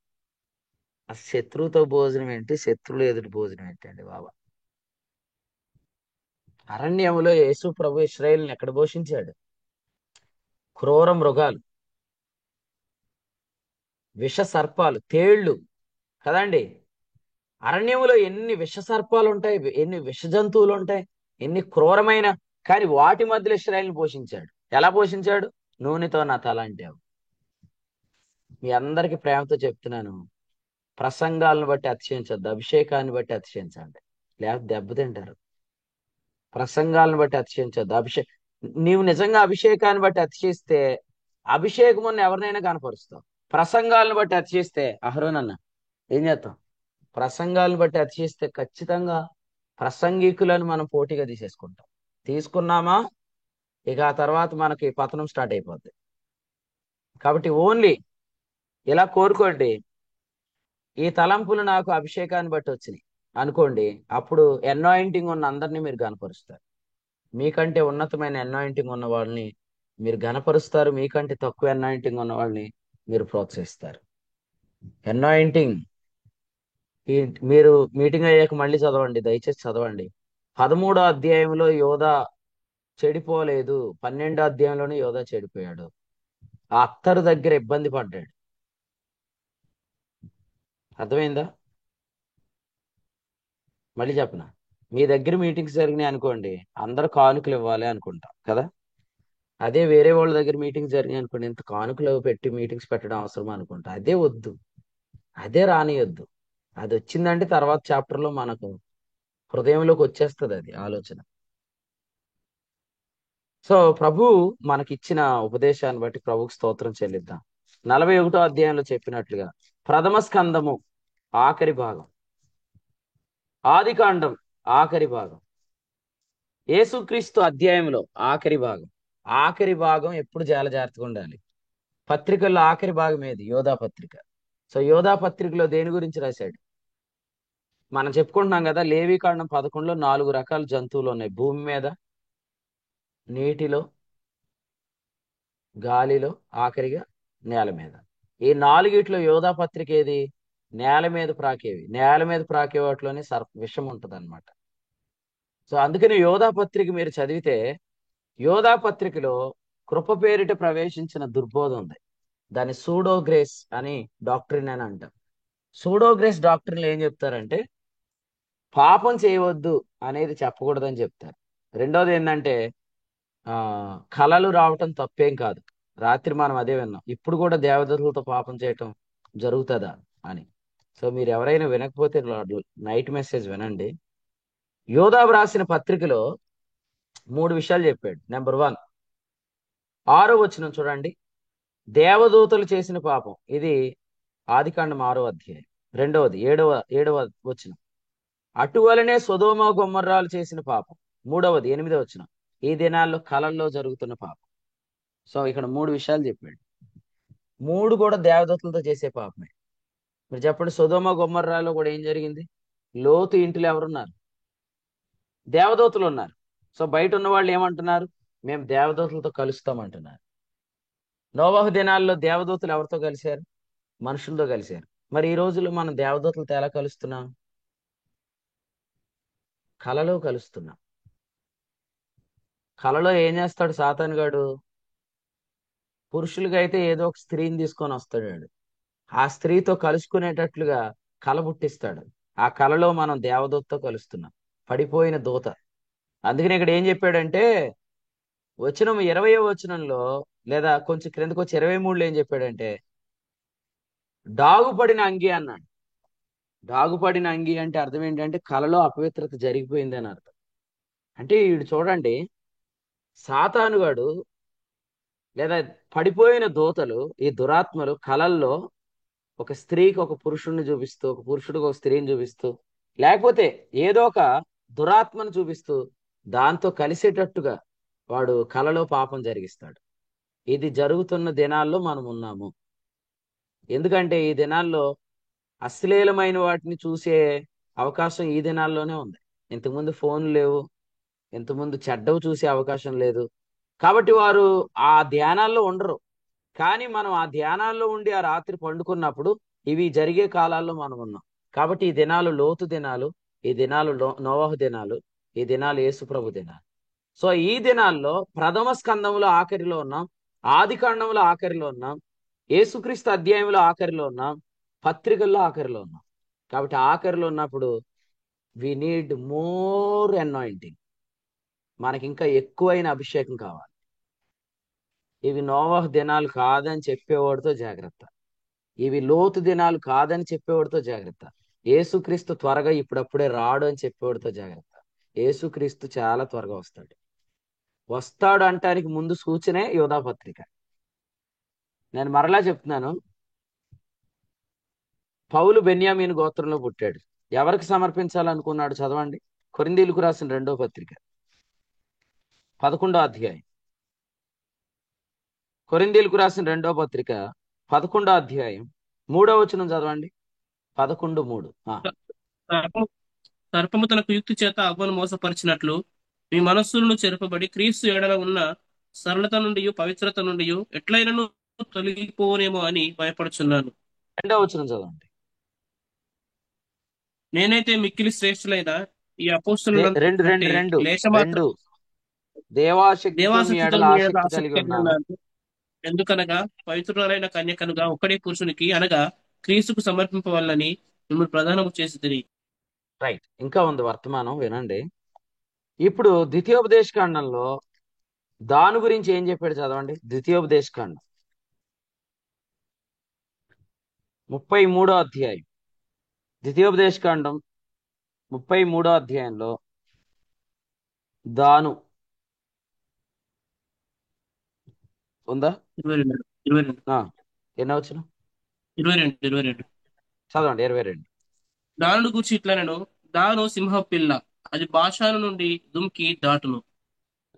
ఆ శత్రువుతో భోజనం ఏంటి, శత్రువులు ఎదుటి భోజనం ఏంటండి బాబా? అరణ్యంలో యేసు ప్రభు ఇశ్రాయేలుని ఎక్కడ పోషించాడు? క్రూర మృగాలు, విష సర్పాలు, తేళ్లు కదండి. అరణ్యములో ఎన్ని విష సర్పాలు ఉంటాయి, ఎన్ని విష జంతువులు ఉంటాయి, ఎన్ని క్రూరమైన, కానీ వాటి మధ్యలో ఇశ్రాయేలుని పోషించాడు. ఎలా పోషించాడు? నూనెతో నా తల అంటావు. మీ అందరికి ప్రేమతో చెప్తున్నాను, ప్రసంగాలను బట్టి అతిశయించొద్దు, అభిషేకాన్ని బట్టి అతిశయించండి, లేకపోతే దెబ్బతింటారు. ప్రసంగాలను బట్టి అతిశయించొద్దు. నీవు నిజంగా అభిషేకాన్ని బట్టి అతిశయిస్తే అభిషేకం ఉన్న ఎవరినైనా కనపరుస్తావు. ప్రసంగాలను బట్టి అతిశయిస్తే అహరోనన్న ఏం చేస్తాం? ప్రసంగాలను బట్టి అతిశయిస్తే ఖచ్చితంగా ప్రసంగికులను మనం పోటీగా తీసేసుకుంటాం. తీసుకున్నామా ఇక ఆ తర్వాత మనకి పతనం స్టార్ట్ అయిపోద్ది. కాబట్టి ఓన్లీ ఇలా కోరుకోండి, ఈ తలంపులు నాకు అభిషేకాన్ని బట్టి వచ్చినాయి అనుకోండి, అప్పుడు అనాయింటింగ్ ఉన్న అందరినీ మీరు గనపరుస్తారు. మీకంటే ఉన్నతమైన అనాయింటింగ్ ఉన్న వాళ్ళని మీరు గనపరుస్తారు, మీకంటే తక్కువ అనాయింటింగ్ ఉన్న వాళ్ళని మీరు ప్రోత్సహిస్తారు. అనాయింటింగ్ మీరు మీటింగ్ అయ్యాక మళ్ళీ చదవండి, దయచేసి చదవండి. 13వ అధ్యాయంలో యోధా చెడిపోలేదు, 12వ అధ్యాయంలోనే యోధా చెడిపోయాడు. ఆ అత్తరు దగ్గర ఇబ్బంది పడ్డాడు. అర్థమైందా? మళ్ళీ చెప్పనా, మీ దగ్గర మీటింగ్స్ జరిగినాయి అనుకోండి, అందరు కానుకలు ఇవ్వాలి అనుకుంటాం కదా. అదే వేరే వాళ్ళ దగ్గర మీటింగ్స్ జరిగినాయి అనుకోండి, ఇంత కానుకలు పెట్టి మీటింగ్స్ పెట్టడం అవసరం అనుకుంటా. అదే వద్దు, అదే రానియొద్దు. అది వచ్చిందంటే తర్వాత చాప్టర్లో మనకు హృదయంలోకి వచ్చేస్తుంది అది ఆలోచన. సో ప్రభు మనకిచ్చిన ఉపదేశాన్ని బట్టి ప్రభుకి స్తోత్రం చెల్లిద్దాం. 41వ అధ్యాయంలో చెప్పినట్లుగా ప్రథమ స్కందము ఆఖరి భాగం, ఆదికాండం ఆఖరి భాగం, యేసుక్రీస్తు అధ్యాయంలో ఆఖరి భాగం. ఆఖరి భాగం ఎప్పుడు చాలా జాగ్రత్తగా ఉండాలి. పత్రికల్లో ఆఖరి భాగం ఏది? యోధా పత్రిక. సో యోధా పత్రికలో దేని గురించి రాశాడు? మనం చెప్పుకుంటున్నాం కదా, లేవీకాండం 11లో 4 రకాల జంతువులు ఉన్నాయి: భూమి మీద, నీటిలో, గాలిలో, ఆఖరిగా నేల మీద. ఈ 4 యోధా పత్రిక ఏది? నేల మీద ప్రాకేవి. నేల మీద ప్రాకే వాటిలోనే విషం ఉంటుంది అనమాట. సో అందుకని యోధా పత్రిక మీరు చదివితే, యోధా పత్రికలో కృప పేరిట ప్రవేశించిన దుర్బోధ ఉంది. దాన్ని సూడోగ్రేస్ అని డాక్ట్రిన్ అని అంటాం. సూడోగ్రేస్ డాక్ట్రిన్లు ఏం చెప్తారంటే, పాపం చేయవద్దు అనేది చెప్పకూడదని చెప్తారు. రెండోది ఏంటంటే, కళలు రావటం తప్పేం కాదు. రాత్రి మనం అదే విన్నాం, ఇప్పుడు కూడా దేవదూతలతో పాపం చేయటం జరుగుతుందా అని. సో మీరు ఎవరైనా వినకపోతే నైట్ మెసేజ్ వినండి. యోధా రాసిన పత్రికలో 3 విషయాలు చెప్పాడు. నెంబర్ 1, 6వ వచనం చూడండి, దేవదూతలు చేసిన పాపం. ఇది ఆదికాండం 6వ అధ్యాయం. రెండవది 7వ వచనం, అటువలనే సొదొమ గొమొర్రాలు చేసిన పాపం. మూడవది 8వ వచనం, ఈ దినాల్లో కళల్లో జరుగుతున్న పాపం. సో ఇక్కడ 3 విషయాలు చెప్పాడు. 3 కూడా దేవదూతలతో చేసే పాపమే. మీరు చెప్పండి, సొదొమ గొమొర్రాలో కూడా ఏం జరిగింది? లోతు ఇంటిలో ఎవరున్నారు? దేవదూతలు ఉన్నారు. సో బయట ఉన్న వాళ్ళు ఏమంటున్నారు? మేము దేవదూతలతో కలుస్తామంటున్నారు. నోవహు దినాల్లో దేవదూతలు ఎవరితో కలిశారు? మనుషులతో కలిశారు. మరి ఈ రోజుల్లో మనం దేవదూతలతో ఎలా కలుస్తున్నాం? కలలో కలుస్తున్నాం. కలలో ఏం చేస్తాడు సాతానుగాడు? పురుషులుగా అయితే ఏదో ఒక స్త్రీని తీసుకొని వస్తాడు. ఆ స్త్రీతో కలుసుకునేటట్లుగా కల పుట్టిస్తాడు. ఆ కలలో మనం దేవదూతతో కలుస్తున్నాం, పడిపోయిన దూత. అందుకని ఇక్కడ ఏం చెప్పాడంటే, వచనం 20వ వచనంలో, లేదా కొంచెం క్రిందకు వచ్చి 23లో ఏం చెప్పాడంటే, డాగుపడిన అంగి అన్నాడు. డాగుపడిన అంగి అంటే అర్థం ఏంటంటే, కలలో అపవిత్రత జరిగిపోయింది అని అర్థం. అంటే వీడు చూడండి, సాతానుగాడు లేదా పడిపోయిన దూతలు, ఈ దురాత్మలు కలల్లో ఒక స్త్రీకి ఒక పురుషుడిని చూపిస్తూ, ఒక పురుషుడికి ఒక స్త్రీని చూపిస్తూ, లేకపోతే ఏదో ఒక దురాత్మను చూపిస్తూ దాంతో కలిసేటట్టుగా వాడు కలలో పాపం జరిగిస్తాడు. ఇది జరుగుతున్న దినాల్లో మనం ఉన్నాము. ఎందుకంటే ఈ దినాల్లో అశ్లీలమైన వాటిని చూసే అవకాశం ఈ దినాల్లోనే ఉంది. ఇంతకుముందు ఫోన్లు లేవు, ఇంతకుముందు చెడ్డవు చూసే అవకాశం లేదు. కాబట్టి వారు ఆ ధ్యానాల్లో ఉండరు. కానీ మనం ఆ ధ్యానాల్లో ఉండి ఆ రాత్రి పండుకున్నప్పుడు ఇవి జరిగే కాలాల్లో మనం ఉన్నాం. కాబట్టి ఈ దినాలు లోతు దినాలు, ఈ దినాలు నోవహు దినాలు, ఈ దినాలు యేసుప్రభు దినాలు. సో ఈ దినాల్లో ప్రథమ స్కందంలో ఆఖరిలో ఉన్నాం, ఆదికాండంలో ఆఖరిలో ఉన్నాం, యేసుక్రీస్తు అధ్యాయంలో ఆఖరిలో ఉన్నాం, పత్రికల్లో ఆఖరిలో ఉన్నాం. కాబట్టి ఆఖరిలో ఉన్నప్పుడు వి నీడ్ మోర్ అనాయింటింగ్. మనకి ఇంకా ఎక్కువైన అభిషేకం కావాలి. ఇవి నోవహ్ దినాలు కాదని చెప్పేవాడితో జాగ్రత్త. ఇవి లోతు దినాలు కాదని చెప్పేవాడితో జాగ్రత్త. యేసుక్రీస్తు త్వరగా ఇప్పుడప్పుడే రాడు అని చెప్పేవాడితో జాగ్రత్త. యేసుక్రీస్తు చాలా త్వరగా వస్తాడు. వస్తాడు అంటానికి ముందు సూచనే యోధాపత్రిక. నేను మరలా చెప్తున్నాను, పౌలు బెన్యామీను గోత్రంలో పుట్టాడు. ఎవరికి సమర్పించాలనుకున్నాడు చదవండి. కొరింథీయులకు రాసిన 2వ పత్రిక 11వ అధ్యాయం. కొరింథీయులకు రాసిన 2వ పత్రిక 11వ అధ్యాయం 3వ వచనం చదవండి. 11:3. సర్పము తన కుయుక్తి చేత అవ్వను మోసపరిచినట్లు మీ మనస్సులను చెరపబడి క్రీస్తు ఎడల ఉన్న సరళత నుండి పవిత్రత నుండి ఎట్లయినను తొలగిపోనేమో అని భయపడుచున్నాను. 2వ వచనం చదవండి. నేనైతే మిక్కిలి శ్రేష్ఠులైన ఈ రెండు అపోస్తలులను లేశమాత్రం దేవాశక్తితో మీ దేవాసక్తితో ఎడల మీ ఆసక్తి ఎడల కలిగి ఆసక్తి కలిగి ఉన్నాను. ఉన్నాను. ఎందుకనగా పవిత్రులైన కన్యకలుగా ఒక్కడే పురుషునికి అనగా క్రీస్తుకు సమర్పింపవాలని మిమ్మల్ని ప్రధానము చేసి తిరిగి. రైట్, ఇంకా ఉంది వర్తమానం, వినండి. ఇప్పుడు ద్వితీయోపదేశకాండంలో దాని గురించి ఏం చెప్పాడు చదవండి. ద్వితీయోపదేశకాండం 33వ అధ్యాయం. ద్వితీయోపదేశకాండం 33వ అధ్యాయంలో దాను ఉందా? 22 ఎన్నో వచ్చిన 22 చదవండి. 22. దానుడు గూర్చి ఇట్లనను, దాను సింహ పిల్ల, అది భాషాను నుండి దుమ్కి దాటును.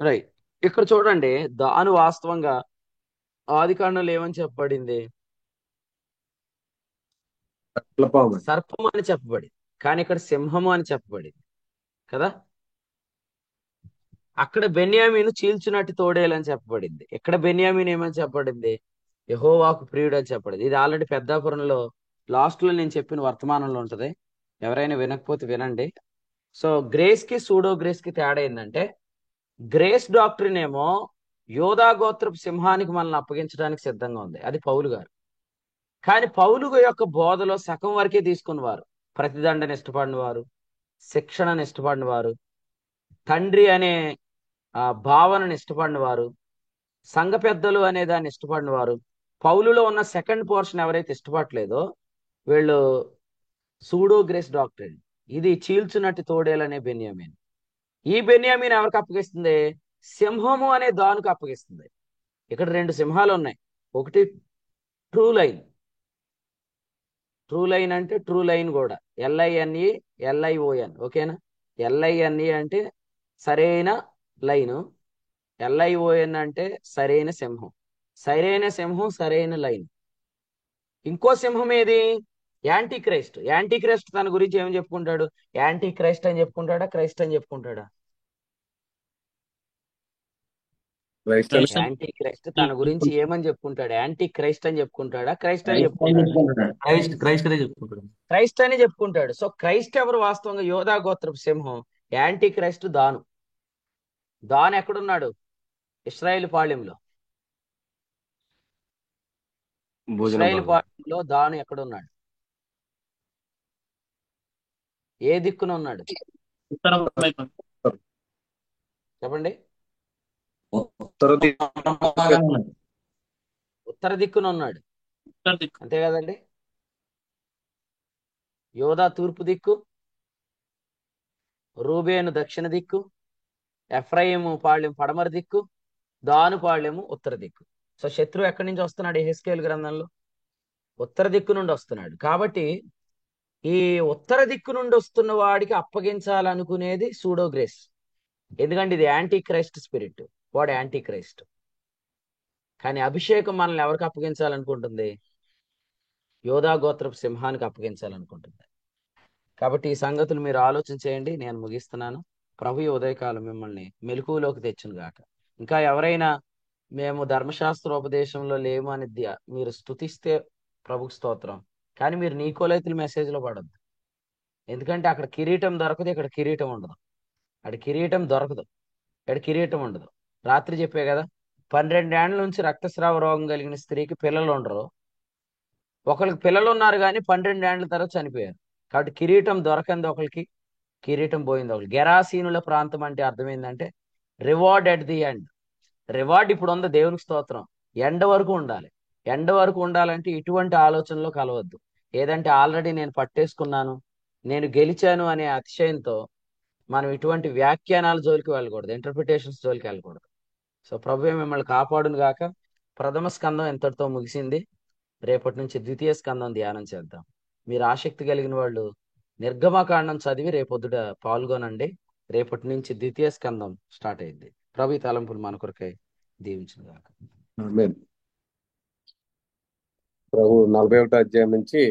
రైట్, ఇక్కడ చూడండి. దాను వాస్తవంగా ఆది కాండంలో ఏమని చెప్పబడింది? సర్పము అని చెప్పబడింది, కానీ ఇక్కడ సింహము అని చెప్పబడింది కదా. అక్కడ బెన్యామీను చీల్చునట్టు తోడేలని చెప్పబడింది. ఇక్కడ బెన్యామీను ఏమని చెప్పబడింది? యెహోవాకు ప్రియుడు అని చెప్పబడింది. ఇది ఆల్రెడీ పెద్దాపురంలో లాస్ట్ లో నేను చెప్పిన వర్తమానంలో ఉంటది. ఎవరైనా వినకపోతే వినండి. సో గ్రేస్ కి సూడో గ్రేస్ కి తేడా ఏంటంటే, గ్రేస్ డాక్టరీన్ ఏమో యోధా గోత్రపు సింహానికి మనల్ని అప్పగించడానికి సిద్ధంగా ఉంది, అది పౌలు గారు. కానీ పౌలు యొక్క బోధలో సగం వరకే తీసుకున్నవారు. ప్రతిదండని ఇష్టపడిన వారు, శిక్షణను ఇష్టపడిన వారు, తండ్రి అనే భావనను ఇష్టపడిన వారు, సంఘ పెద్దలు అనే దాన్ని ఇష్టపడిన వారు. పౌలులో ఉన్న సెకండ్ పోర్షన్ ఎవరైతే ఇష్టపడలేదో వీళ్ళు సూడో గ్రేస్ డాక్టరీన్, ఇది చీల్చునట్టు తోడేలనే బెన్యామీన్. ఈ బెన్యామీన్ ఎవరికి అప్పగిస్తుంది? సింహము అనే దానికి అప్పగిస్తుంది. ఇక్కడ 2 సింహాలు ఉన్నాయి. ఒకటి ట్రూ లైన్. ట్రూ లైన్ అంటే ట్రూ లైన్ కూడా LINE LION, ఓకేనా. LINE అంటే సరైన లైను, LION అంటే సరైన సింహం. సరైన సింహం, సరైన లైన్. ఇంకో సింహం ఏది? Anti Christ. యాంటీ క్రైస్ట్ తన గురించి ఏమని చెప్పుకుంటాడు? యాంటీ క్రైస్ట్ అని చెప్పుకుంటాడా, క్రైస్ట్ అని చెప్పుకుంటాడా? యాంటీ క్రైస్ట్ తన గురించి ఏమని చెప్పుకుంటాడు? యాంటీ క్రైస్ట్ అని చెప్పుకుంటాడా, క్రైస్ట్ అని చెప్పుకుంటాడా? క్రైస్ట్ అని చెప్పుకుంటాడు. సో క్రైస్ట్ ఎవరు? వాస్తవంగా యోధా గోత్రపు సింహం. యాంటీ క్రైస్ట్ దాను. దాను ఎక్కడున్నాడు? ఇశ్రాయేలు పాళెంలో. ఇశ్రాయేలు పాళెంలో దాను ఎక్కడున్నాడు? ఏ దిక్కున ఉన్నాడు చెప్పండి. ఉత్తర దిక్కున ఉన్నాడు, అంతే కదండి. యోధా తూర్పు దిక్కు, రూబేను దక్షిణ దిక్కు, ఎఫ్రాయిము పాళ్యం పడమర దిక్కు, దాను పాళ్యము ఉత్తర దిక్కు. సో శత్రువు ఎక్కడి నుంచి వస్తున్నాడు? యెహెజ్కేలు గ్రంథంలో ఉత్తర దిక్కు నుండి వస్తున్నాడు. కాబట్టి ఈ ఉత్తర దిక్కు నుండి వస్తున్న వాడికి అప్పగించాలనుకునేది సూడో గ్రేస్. ఎందుకంటే ఇది యాంటీ క్రైస్ట్ స్పిరిట్, వాడు యాంటీ క్రైస్ట్. కానీ అభిషేకం మనల్ని ఎవరికి అప్పగించాలనుకుంటుంది? యోధా గోత్రపు సింహానికి అప్పగించాలనుకుంటుంది. కాబట్టి ఈ సంగతులు మీరు ఆలోచన చేయండి. నేను ముగిస్తున్నాను. ప్రభు ఈ ఉదయకాలం మిమ్మల్ని మెలకువలోకి తెచ్చును గాక. ఇంకా ఎవరైనా మేము ధర్మశాస్త్రోపదేశంలో లేము అని మీరు స్తుతిస్తే ప్రభుకు స్తోత్రం. కానీ మీరు నీకోలైతుల మెసేజ్ లో పడద్దు. ఎందుకంటే అక్కడ కిరీటం దొరకదు, ఇక్కడ కిరీటం ఉండదు. అక్కడ కిరీటం దొరకదు, ఇక్కడ కిరీటం ఉండదు. రాత్రి చెప్పే కదా, 12 ఏళ్ల నుంచి రక్తస్రావ రోగం కలిగిన స్త్రీకి పిల్లలు ఉండరు. ఒకరికి పిల్లలు ఉన్నారు కానీ 12 ఏళ్ల తర్వాత చనిపోయారు. కాబట్టి కిరీటం దొరకంది ఒకరికి, కిరీటం పోయింది ఒకరికి. గెరాసీనుల ప్రాంతం అంటే అర్థం ఏంటంటే reward at the end. Reward ఇప్పుడు ఉంది, దేవునికి స్తోత్రం. ఎండ్ వరకు ఉండాలి. ఎండ్ వరకు ఉండాలంటే ఇటువంటి ఆలోచనలో కలవద్దు. ఏదంటే ఆల్రెడీ నేను పట్టేసుకున్నాను, నేను గెలిచాను అనే అతిశయంతో మనం ఇటువంటి వ్యాఖ్యానాల జోలికి వెళ్ళకూడదు, ఇంటర్ప్రిటేషన్స్ జోలికి వెళ్ళకూడదు. సో ప్రభువే మిమ్మల్ని కాపాడును గాక. ప్రథమ స్కందం ఎంతటితో ముగిసింది. రేపటి నుంచి ద్వితీయ స్కందం ధ్యానం చేద్దాం. మీరు ఆసక్తి కలిగిన వాళ్ళు నిర్గమకాండం చదివి రేపొద్దుట పాల్గొనండి. రేపటి నుంచి ద్వితీయ స్కందం స్టార్ట్ అయింది. ప్రభు ఈ తలంపులు మన కొరకై దీవించును గాక. ఆమేన్. ప్రభు 41వ అధ్యాయం నుంచి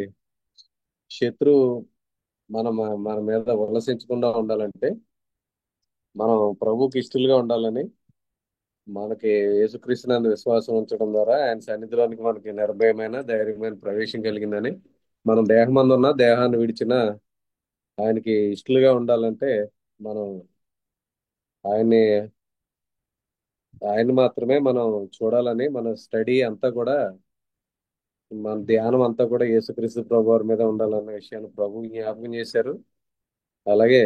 శత్రువు మన మీద ఉల్లసించకుండా ఉండాలంటే మనం ప్రభుకి ఇష్టలుగా ఉండాలని, మనకి యేసుక్రీస్తునందు విశ్వాసం ఉంచడం ద్వారా ఆయన సన్నిధిలోనికి మనకి నిర్భయమైన ధైర్యమైన ప్రవేశం కలిగిందని, మనం దేహమందు ఉన్న దేహాన్ని విడిచిన ఆయనకి ఇష్టలుగా ఉండాలంటే మనం ఆయన్ని ఆయన మాత్రమే మనం చూడాలని, మన స్టడీ అంతా కూడా, మన ధ్యానం అంతా కూడా యేసుక్రీస్తు ప్రభు వారి మీద ఉండాలన్న విషయాన్ని ప్రభు జ్ఞాపకం చేశారు. అలాగే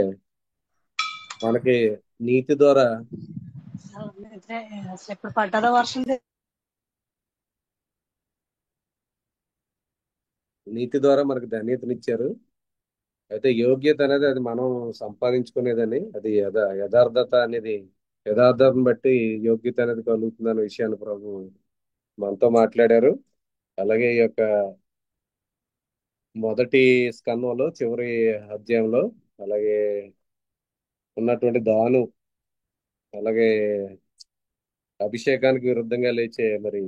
మనకి నీతి ద్వారా ఎప్పుడు పడ్డదో వర్షం నీతి ద్వారా మనకు ధన్యతనిచ్చారు. అయితే యోగ్యత అనేది అది మనం సంపాదించుకునేదని, అది యథార్థత అనేది యథార్థతను బట్టి యోగ్యత అనేది కలుగుతుందన్న విషయాన్ని ప్రభు మనతో మాట్లాడారు. అలాగే ఈ యొక్క మొదటి స్కందంలో చివరి అధ్యాయంలో అలాగే ఉన్నటువంటి దాను, అలాగే అభిషేకానికి విరుద్ధంగా లేచే మరి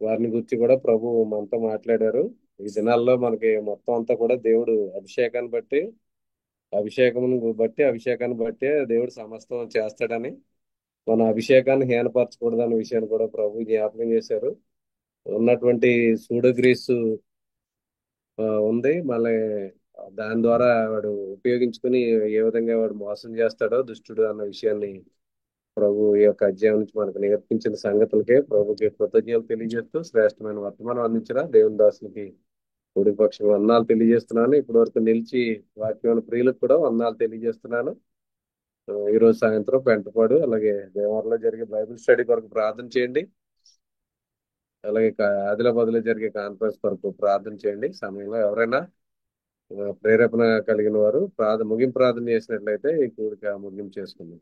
వారిని గురించి కూడా ప్రభు మనతో మాట్లాడారు. ఈ దినాల్లో మనకి మొత్తం అంతా కూడా దేవుడు అభిషేకాన్ని బట్టి దేవుడు సమస్తం చేస్తాడని, మన అభిషేకాన్ని హీనపరచకూడదన్న విషయాన్ని కూడా ప్రభు జ్ఞాపకం చేశారు. ఉన్నటువంటి సూడోగ్రీసు ఉంది, మళ్ళీ దాని ద్వారా వాడు ఉపయోగించుకుని ఏ విధంగా వాడు మోసం చేస్తాడో దుష్టుడు అన్న విషయాన్ని ప్రభు ఈ యొక్క అధ్యాయం నుంచి మనకు నేర్పించిన సంగతులకే ప్రభుకి కృతజ్ఞతలు తెలియజేస్తూ శ్రేష్టమైన వర్తమానం అందించిన దేవుని దాసునికి కుడి పక్షం వందనాలు తెలియజేస్తున్నాను. ఇప్పటి వరకు నిలిచి వాక్యమైన ప్రియులకు కూడా వందనాలు తెలియజేస్తున్నాను. ఈ రోజు సాయంత్రం పెంటపాడు అలాగే దేవాలయంలో జరిగే బైబిల్ స్టడీ కొరకు ప్రార్థన చేయండి. అలాగే ఆదిలాబాద్ లో జరిగే కాన్ఫరెన్స్ కొరకు ప్రార్థన చేయండి. సమయంలో ఎవరైనా ప్రేరేపణ కలిగిన వారు ముగింపు ప్రార్థన చేసినట్లయితే ఈ కూడిక ముగింపు చేసుకుందాం.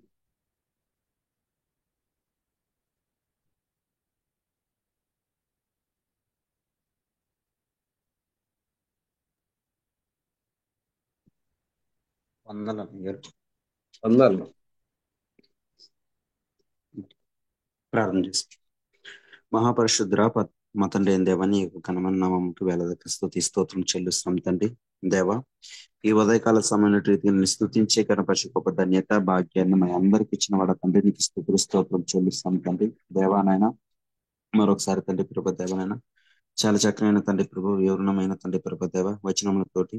వందనాలు. ప్రార్థన చేసి మహాపరిశుద్ర మా తండ్రి అయిన దేవా, నీ యొక్క ఘనమైన నామముకి వేలాది స్తుతి స్తోత్రం చెల్లిస్తున్నాం తండ్రి. దేవా, ఈ ఉదయకాల సమయంలో రీతిగా నేను స్తుతించే కనపరిచే గొప్ప ధన్యత భాగ్యాన్ని మా అందరికి ఇచ్చిన వాడ తండ్రి, నీకు స్తుతులు స్తోత్రం చెల్లిస్తాం తండ్రి. దేవానైనా మరొకసారి తండ్రి ప్రభు దేవనైనా చాలా చక్కనైన తండ్రి ప్రభు, వివరణమైన తండ్రి ప్రభు దేవ వచనములతోటి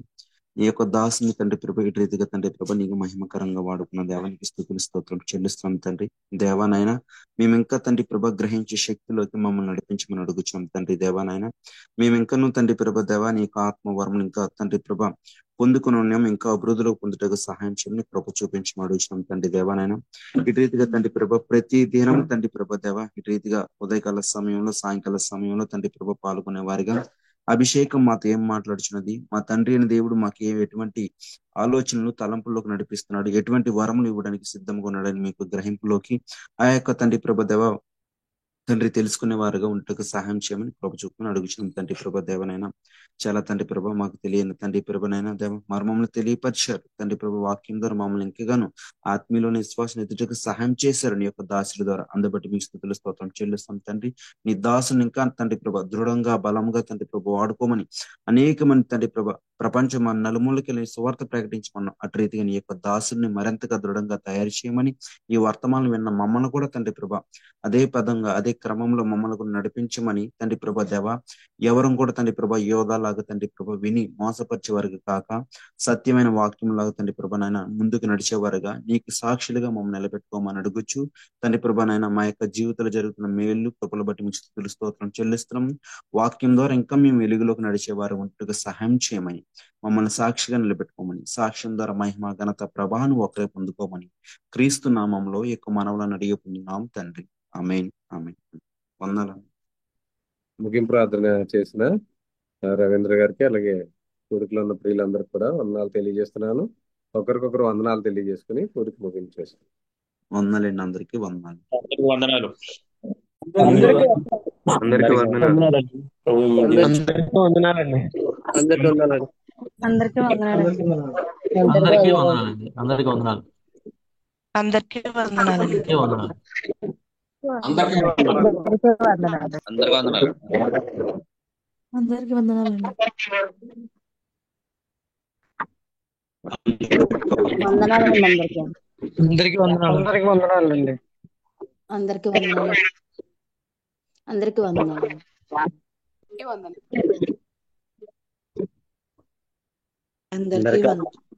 నీ యొక్క దాసుని తండ్రి ప్రభు ఇటు రీతిగా తండ్రి ప్రభు నీకు మహిమకరంగా వాడుకున్న దేవానికి స్తుతులు స్తోత్రం చెల్లిస్తున్నాం తండ్రి. దేవానైనా మేము ఇంకా తండ్రి ప్రభ గ్రహించే శక్తిలోకి మమ్మల్ని నడిపించమని అడుగుచున్నాం తండ్రి. దేవానైనా మేము ఇంకనూ తండ్రి ప్రభ దేవా నీ యొక్క ఆత్మవరం ఇంకా తండ్రి ప్రభ పొందుకుని ఉన్నాం, ఇంకా అభివృద్ధిలో పొందుటకు సహాయం చేయమని ప్రభు చూపించమని అడుగుచున్నాం తండ్రి. దేవానైనా ఇటు రీతిగా తండ్రి ప్రభ ప్రతి దినం తండ్రి ప్రభ దేవ ఇటు రీతిగా ఉదయకాల సమయంలో సాయంకాల సమయంలో తండ్రి ప్రభ పాల్గొనే వారిగా అభిషేకం మాతో ఏం మాట్లాడుచున్నది, మా తండ్రి అయిన దేవుడు మాకు ఎటువంటి ఆలోచనలు తలంపుల్లోకి నడిపిస్తున్నాడు, ఎటువంటి వరములు ఇవ్వడానికి సిద్ధంగా ఉన్నాడని మీకు గ్రహింపులోకి ఆ యొక్క తండ్రి ప్రభ దేవ తండ్రి తెలుసుకునే వారుగా ఉంటకు సహాయం చేయమని ప్రభు చూపుని అడుగుచున్నాం తండ్రి ప్రభ దేవనైనా. చాలా తండ్రి ప్రభ మాకు తెలియని తండ్రి ప్రభనైనా దేవ మర్మములు తెలియపరిచారు తండ్రి ప్రభ వాక్యం ద్వారా మమ్మల్ని ఇంకగాను ఆత్మీయులోని విశ్వాసం ఎదుటకు సహాయం చేశారు నీ యొక్క దాసుల ద్వారా. అందుబట్టి మీ స్తుతులు స్తోత్రం చెల్లిస్తాం తండ్రి. నీ దాసుని ఇంకా తండ్రి ప్రభ దృఢంగా బలంగా తండ్రి ప్రభ వాడుకోమని అనేక మంది తండ్రి ప్రభ ప్రపంచం మన నలుమూలకి సువార్త ప్రకటించమన్నాం. అటు రీతిగా నీ యొక్క దాసుని మరింతగా దృఢంగా తయారు చేయమని, ఈ వర్తమానం విన్న మమ్మల్ని కూడా తండ్రి ప్రభ అదే పదంగా అదే క్రమంలో మమ్మల్ని కూడా నడిపించమని తండ్రి ప్రభా దేవ, ఎవరు కూడా తండ్రి ప్రభా యోధాలాగా తండ్రి ప్రభా విని మోసపరిచేవారుగా కాక సత్యమైన వాక్యంలాగా తండ్రి ప్రభా నాయన ముందుకు నడిచేవారుగా నీకు సాక్షులుగా మమ్మల్ని నిలబెట్టుకోమని అడుగుచు తండ్రి ప్రభా నాయన మా యొక్క జీవితంలో జరుగుతున్న మేలు కృపల బట్టి మీకు స్తుతులు స్తోత్రం చెల్లిస్తున్నాం. వాక్యం ద్వారా ఇంకా మేము వెలుగులోకి నడిచేవారు ఉంటుగా సహాయం చేయమని, మమ్మల్ని సాక్షిగా నిలబెట్టుకోమని, సాక్ష్యం ద్వారా మహిమ ఘనత ప్రభాను ఒకరే పొందుకోమని క్రీస్తు నామంలో ఈ యొక్క మనవులను అడిగి పొందినాం తండ్రి. ఆమేన్ ఆమేన్. వందనాలు. ముగింపు ప్రార్థన చేసిన రవీంద్ర గారికి అలాగే కోరికలో ఉన్న ప్రియులందరికీ కూడా వందనాలు తెలియజేస్తున్నాను. ఒకరికొకరు వందనాలు తెలియజేసుకుని కోరిక ముగించేస్తాను. వందనాలండి, అందరికీ వందనాలు. అందరికీ వందనాలు. అందరికీ వందనాలు. అందరికీ వందనాలండి. అందరికీ వందనాలండి. అందరికీ వందనాలండి. అందరికీ వందనాలండి. అందరికీ వందనాలు. అందరికీ వందనాలండి. అందరికీ వందనాలు. అందరికీ వందనాలు. అందరికీ వందనాలు. అందరికీ వందనాలండి. వందనాలండి అందరికీ. అందరికీ వందనాలు. అందరికీ వందనాలండి. అందరికీ వందనాలు. అందరికీ వందనాలు. అందరికీ వందనాలు.